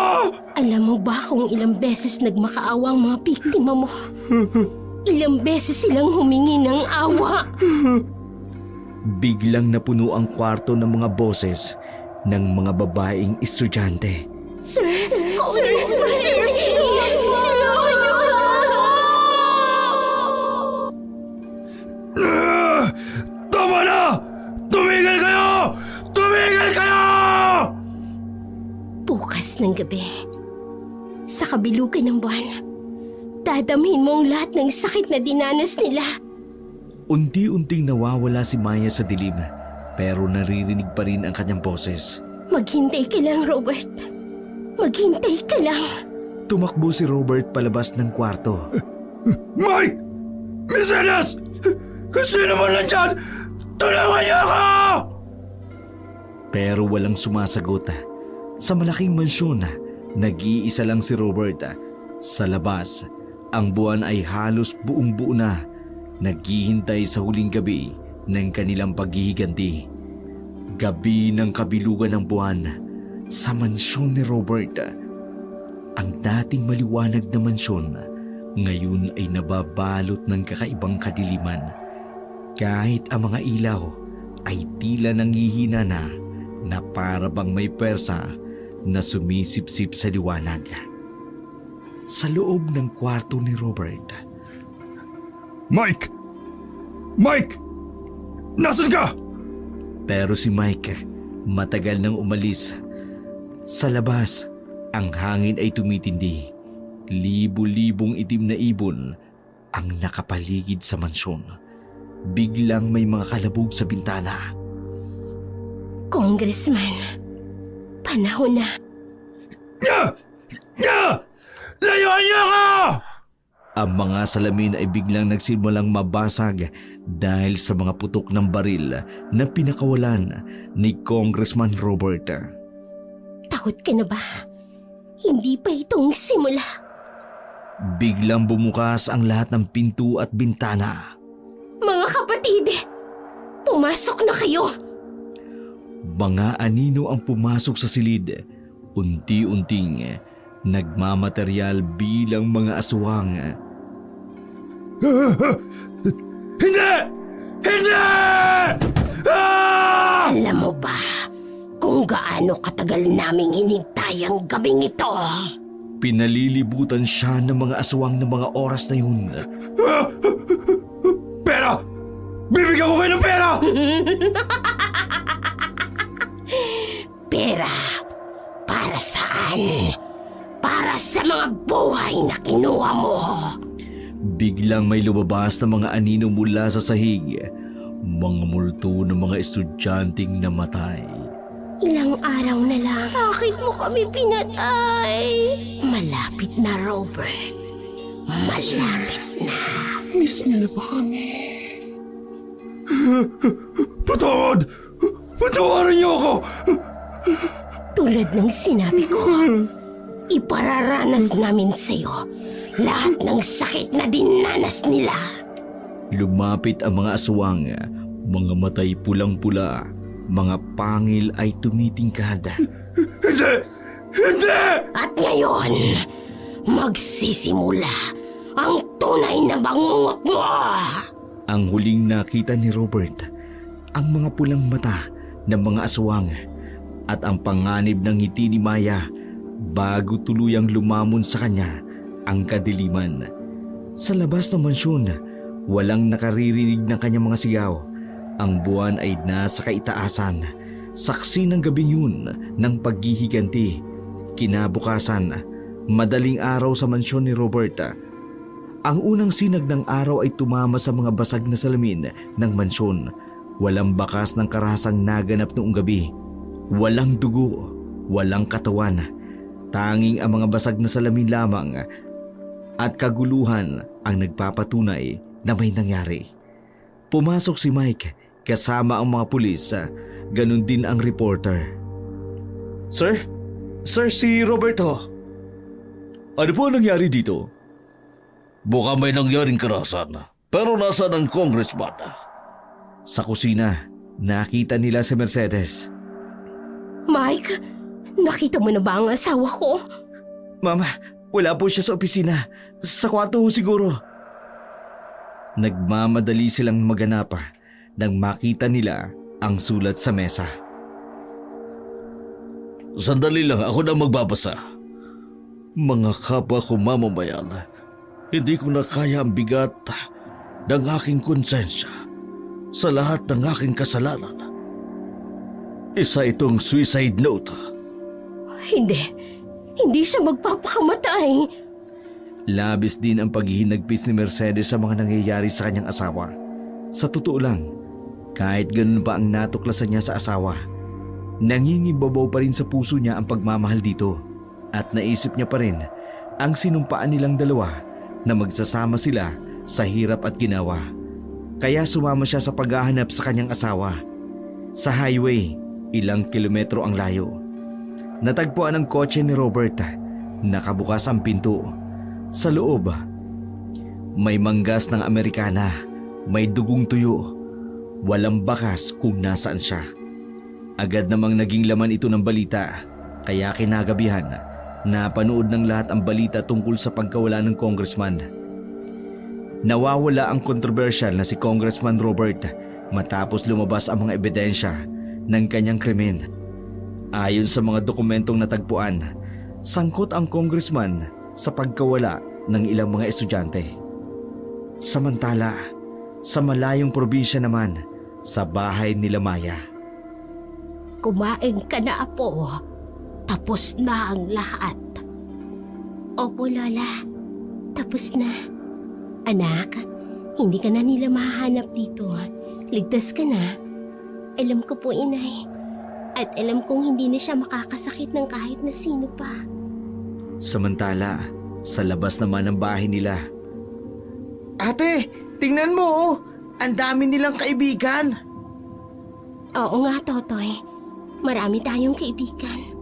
Alam mo ba kung ilang beses nagmakaawa ang mga biktima mo? Ilang beses silang humingi ng awa? Biglang napuno ang kwarto ng mga boses ng mga babaeng estudyante. Sir, Congressman, tulungan niyo ako! Tama na! Tumigil kayo! Tumigil kayo! Bukas ng gabi, sa kabilugan ng buwan, dadamhin mo ang lahat ng sakit na dinanas nila. Unti-unting nawawala si Maya sa dilim, pero naririnig pa rin ang kanyang boses. Maghintay ka lang, Robert. Maghintay ka lang. Tumakbo si Robert palabas ng kwarto. Mike! Mercedes! Sino man nandyan? Tulungan niyo ako! Pero walang sumasagot. Sa malaking mansyon, nag-iisa lang si Robert. Sa labas, ang buwan ay halos buong buo na, naghihintay sa huling gabi ng kanilang paghihiganti. Gabi ng kabilugan ng buwan sa mansyon ni Robert. Ang dating maliwanag na mansyon ngayon ay nababalot ng kakaibang kadiliman. Kahit ang mga ilaw ay tila nanghihina na para bang may persa na sumisipsip sa liwanag. Sa loob ng kwarto ni Robert. Mike! Mike! Nasaan ka? Pero si Mike matagal nang umalis. Sa labas, ang hangin ay tumitindi. Libo-libong itim na ibon ang nakapaligid sa mansyon. Biglang may mga kalabog sa bintana. Congressman, panahon na. Layuan niyo ako! Ang mga salamin ay biglang nagsimulang mabasag dahil sa mga putok ng baril na pinakawalan ni Congressman Robert. Takot ka na ba? Hindi pa itong simula. Biglang bumukas ang lahat ng pinto at bintana. Mga kapatid, pumasok na kayo. Mga anino ang pumasok sa silid. Unti-unting nagmamateryal bilang mga aswang. Hindi! Hindi! Ah! Alam mo ba kung gaano katagal naming hinintay ang gabing ito? Pinalilibutan siya ng mga aswang ng mga oras na yun. Pera! Bibigyan ko kayo ng pera! Pera, para saan? Para sa mga buhay na kinuha mo. Biglang may lumabas na mga anino mula sa sahig. Mga multo ng mga estudyanteng namatay. Ilang araw na lang. Bakit mo kami pinatay? Malapit na, Robert. Malapit na. Miss niyo na ba kami? Patawad! Patawarin niyo ako! Tulad ng sinabi ko, ipararanas namin sa'yo lahat ng sakit na dinanas nila. Lumapit ang mga aswang. Mga matay pulang-pula. Mga pangil ay tumitingkad. Hindi! Hindi! At ngayon, magsisimula ang tunay na bangungot mo. Ang huling nakita ni Robert, ang mga pulang mata ng mga aswang at ang panganib ng ngiti ni Maya bago tuluyang lumamon sa kanya ang kadiliman. Sa labas ng mansyon, walang nakaririnig ng kanyang mga sigaw. Ang buwan ay nasa kaitaasan, saksi ng gabing yun ng paghihiganti. Kinabukasan, madaling araw sa mansyon ni Robert. Ang unang sinag ng araw ay tumama sa mga basag na salamin ng mansyon. Walang bakas ng karahasang naganap noong gabi. Walang dugo, walang katawan. Tanging ang mga basag na salamin lamang at kaguluhan ang nagpapatunay na may nangyari. Pumasok si Mike kasama ang mga pulis, ganun din ang reporter. Sir? Sir, si Roberto. Ano po ang nangyari dito? Baka may nangyaring karahasan, pero nasaan ang congressman? Sa kusina, nakita nila si Mercedes. Mike, nakita mo na ba ang asawa ko? Mama, wala po siya sa opisina. Sa kwarto ho siguro. Nagmamadali silang maganap nang makita nila ang sulat sa mesa. Sandali lang, ako na magbabasa. Mga kapwa ko mamamayan, hindi ko na kaya ang bigat ng aking konsensya sa lahat ng aking kasalanan. Isa itong suicide note. Hindi siya magpapakamatay. Labis din ang paghihinagpis ni Mercedes sa mga nangyayari sa kanyang asawa. Sa totoo lang, kahit ganun pa ang natuklasan niya sa asawa, nangingibabaw pa rin sa puso niya ang pagmamahal dito at naisip niya pa rin ang sinumpaan nilang dalawa na magsasama sila sa hirap at ginawa. Kaya sumama siya sa paghahanap sa kanyang asawa. Sa highway, ilang kilometro ang layo. Natagpuan ang kotse ni Robert. Nakabukas ang pinto. Sa loob, may manggas ng Amerikana, may dugong tuyo. Walang bakas kung nasaan siya. Agad namang naging laman ito ng balita, kaya kinagabihan, napanood ng lahat ang balita tungkol sa pagkawala ng congressman. Nawawala ang kontrobersyal na si Congressman Robert matapos lumabas ang mga ebidensya ng kanyang krimen. Ayon sa mga dokumentong natagpuan, sangkot ang congressman sa pagkawala ng ilang mga estudyante. Samantala, Sa malayong probinsya naman, sa bahay nila Maya. Kumain ka na, Apo. Tapos na ang lahat. Opo, Lola. Tapos na. Anak, hindi ka na nila mahahanap dito. Ligtas ka na. Alam ko po, Inay. At alam kong hindi na siya makakasakit ng kahit na sino pa. Samantala, sa labas naman ng bahay nila. Ate, tingnan mo oh. Ang dami nilang kaibigan. Oo nga, Totoy. Marami tayong kaibigan.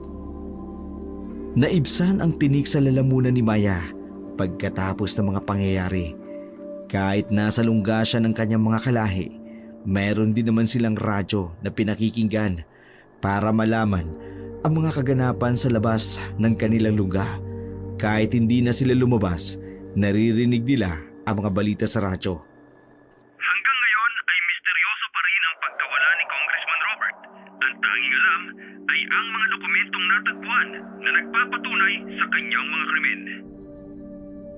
Naibsan ang tinik sa lalamunan ni Maya pagkatapos ng mga pangyayari. Kahit nasa lungga siya ng kanyang mga kalahi, mayroon din naman silang radyo na pinakikinggan para malaman ang mga kaganapan sa labas ng kanilang lungga. Kahit hindi na sila lumabas, naririnig nila ang mga balita sa radyo. Hanggang ngayon ay misteryoso pa rin ang pagkawala ni Congressman Robert. Ang tanging alam ay ang mga dokumentong natagpuan na nagpapatunay sa kanyang mga krimen.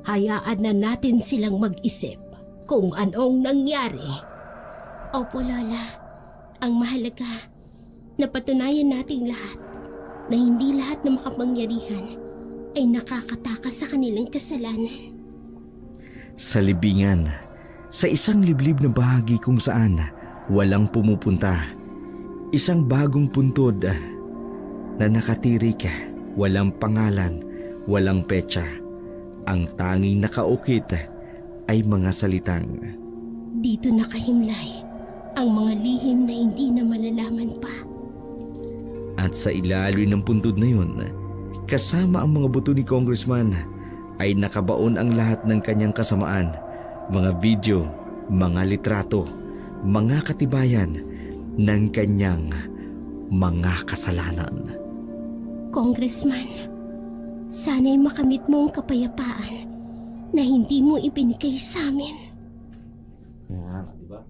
Hayaan na natin silang mag-isip kung anong nangyari. Opo, Lola. Ang mahalaga, napatunayan nating lahat na hindi lahat ng makapangyarihan ay nakakatakas sa kanilang kasalanan. Sa libingan, sa isang liblib na bahagi kung saan walang pumupunta. Isang bagong puntod na nakatirik, walang pangalan, walang petsa. Ang tanging nakaukit ay mga salitang, Dito nakahimlay ang mga lihim na hindi na malalaman pa. at sa ilalim ng puntod na yun, kasama ang mga buto ni Congressman, ay nakabaon ang lahat ng kanyang kasamaan, mga video, mga litrato, mga katibayan ng kanyang mga kasalanan. Congressman, sana'y makamit mo ang kapayapaan na hindi mo ibinigay sa amin. Diba?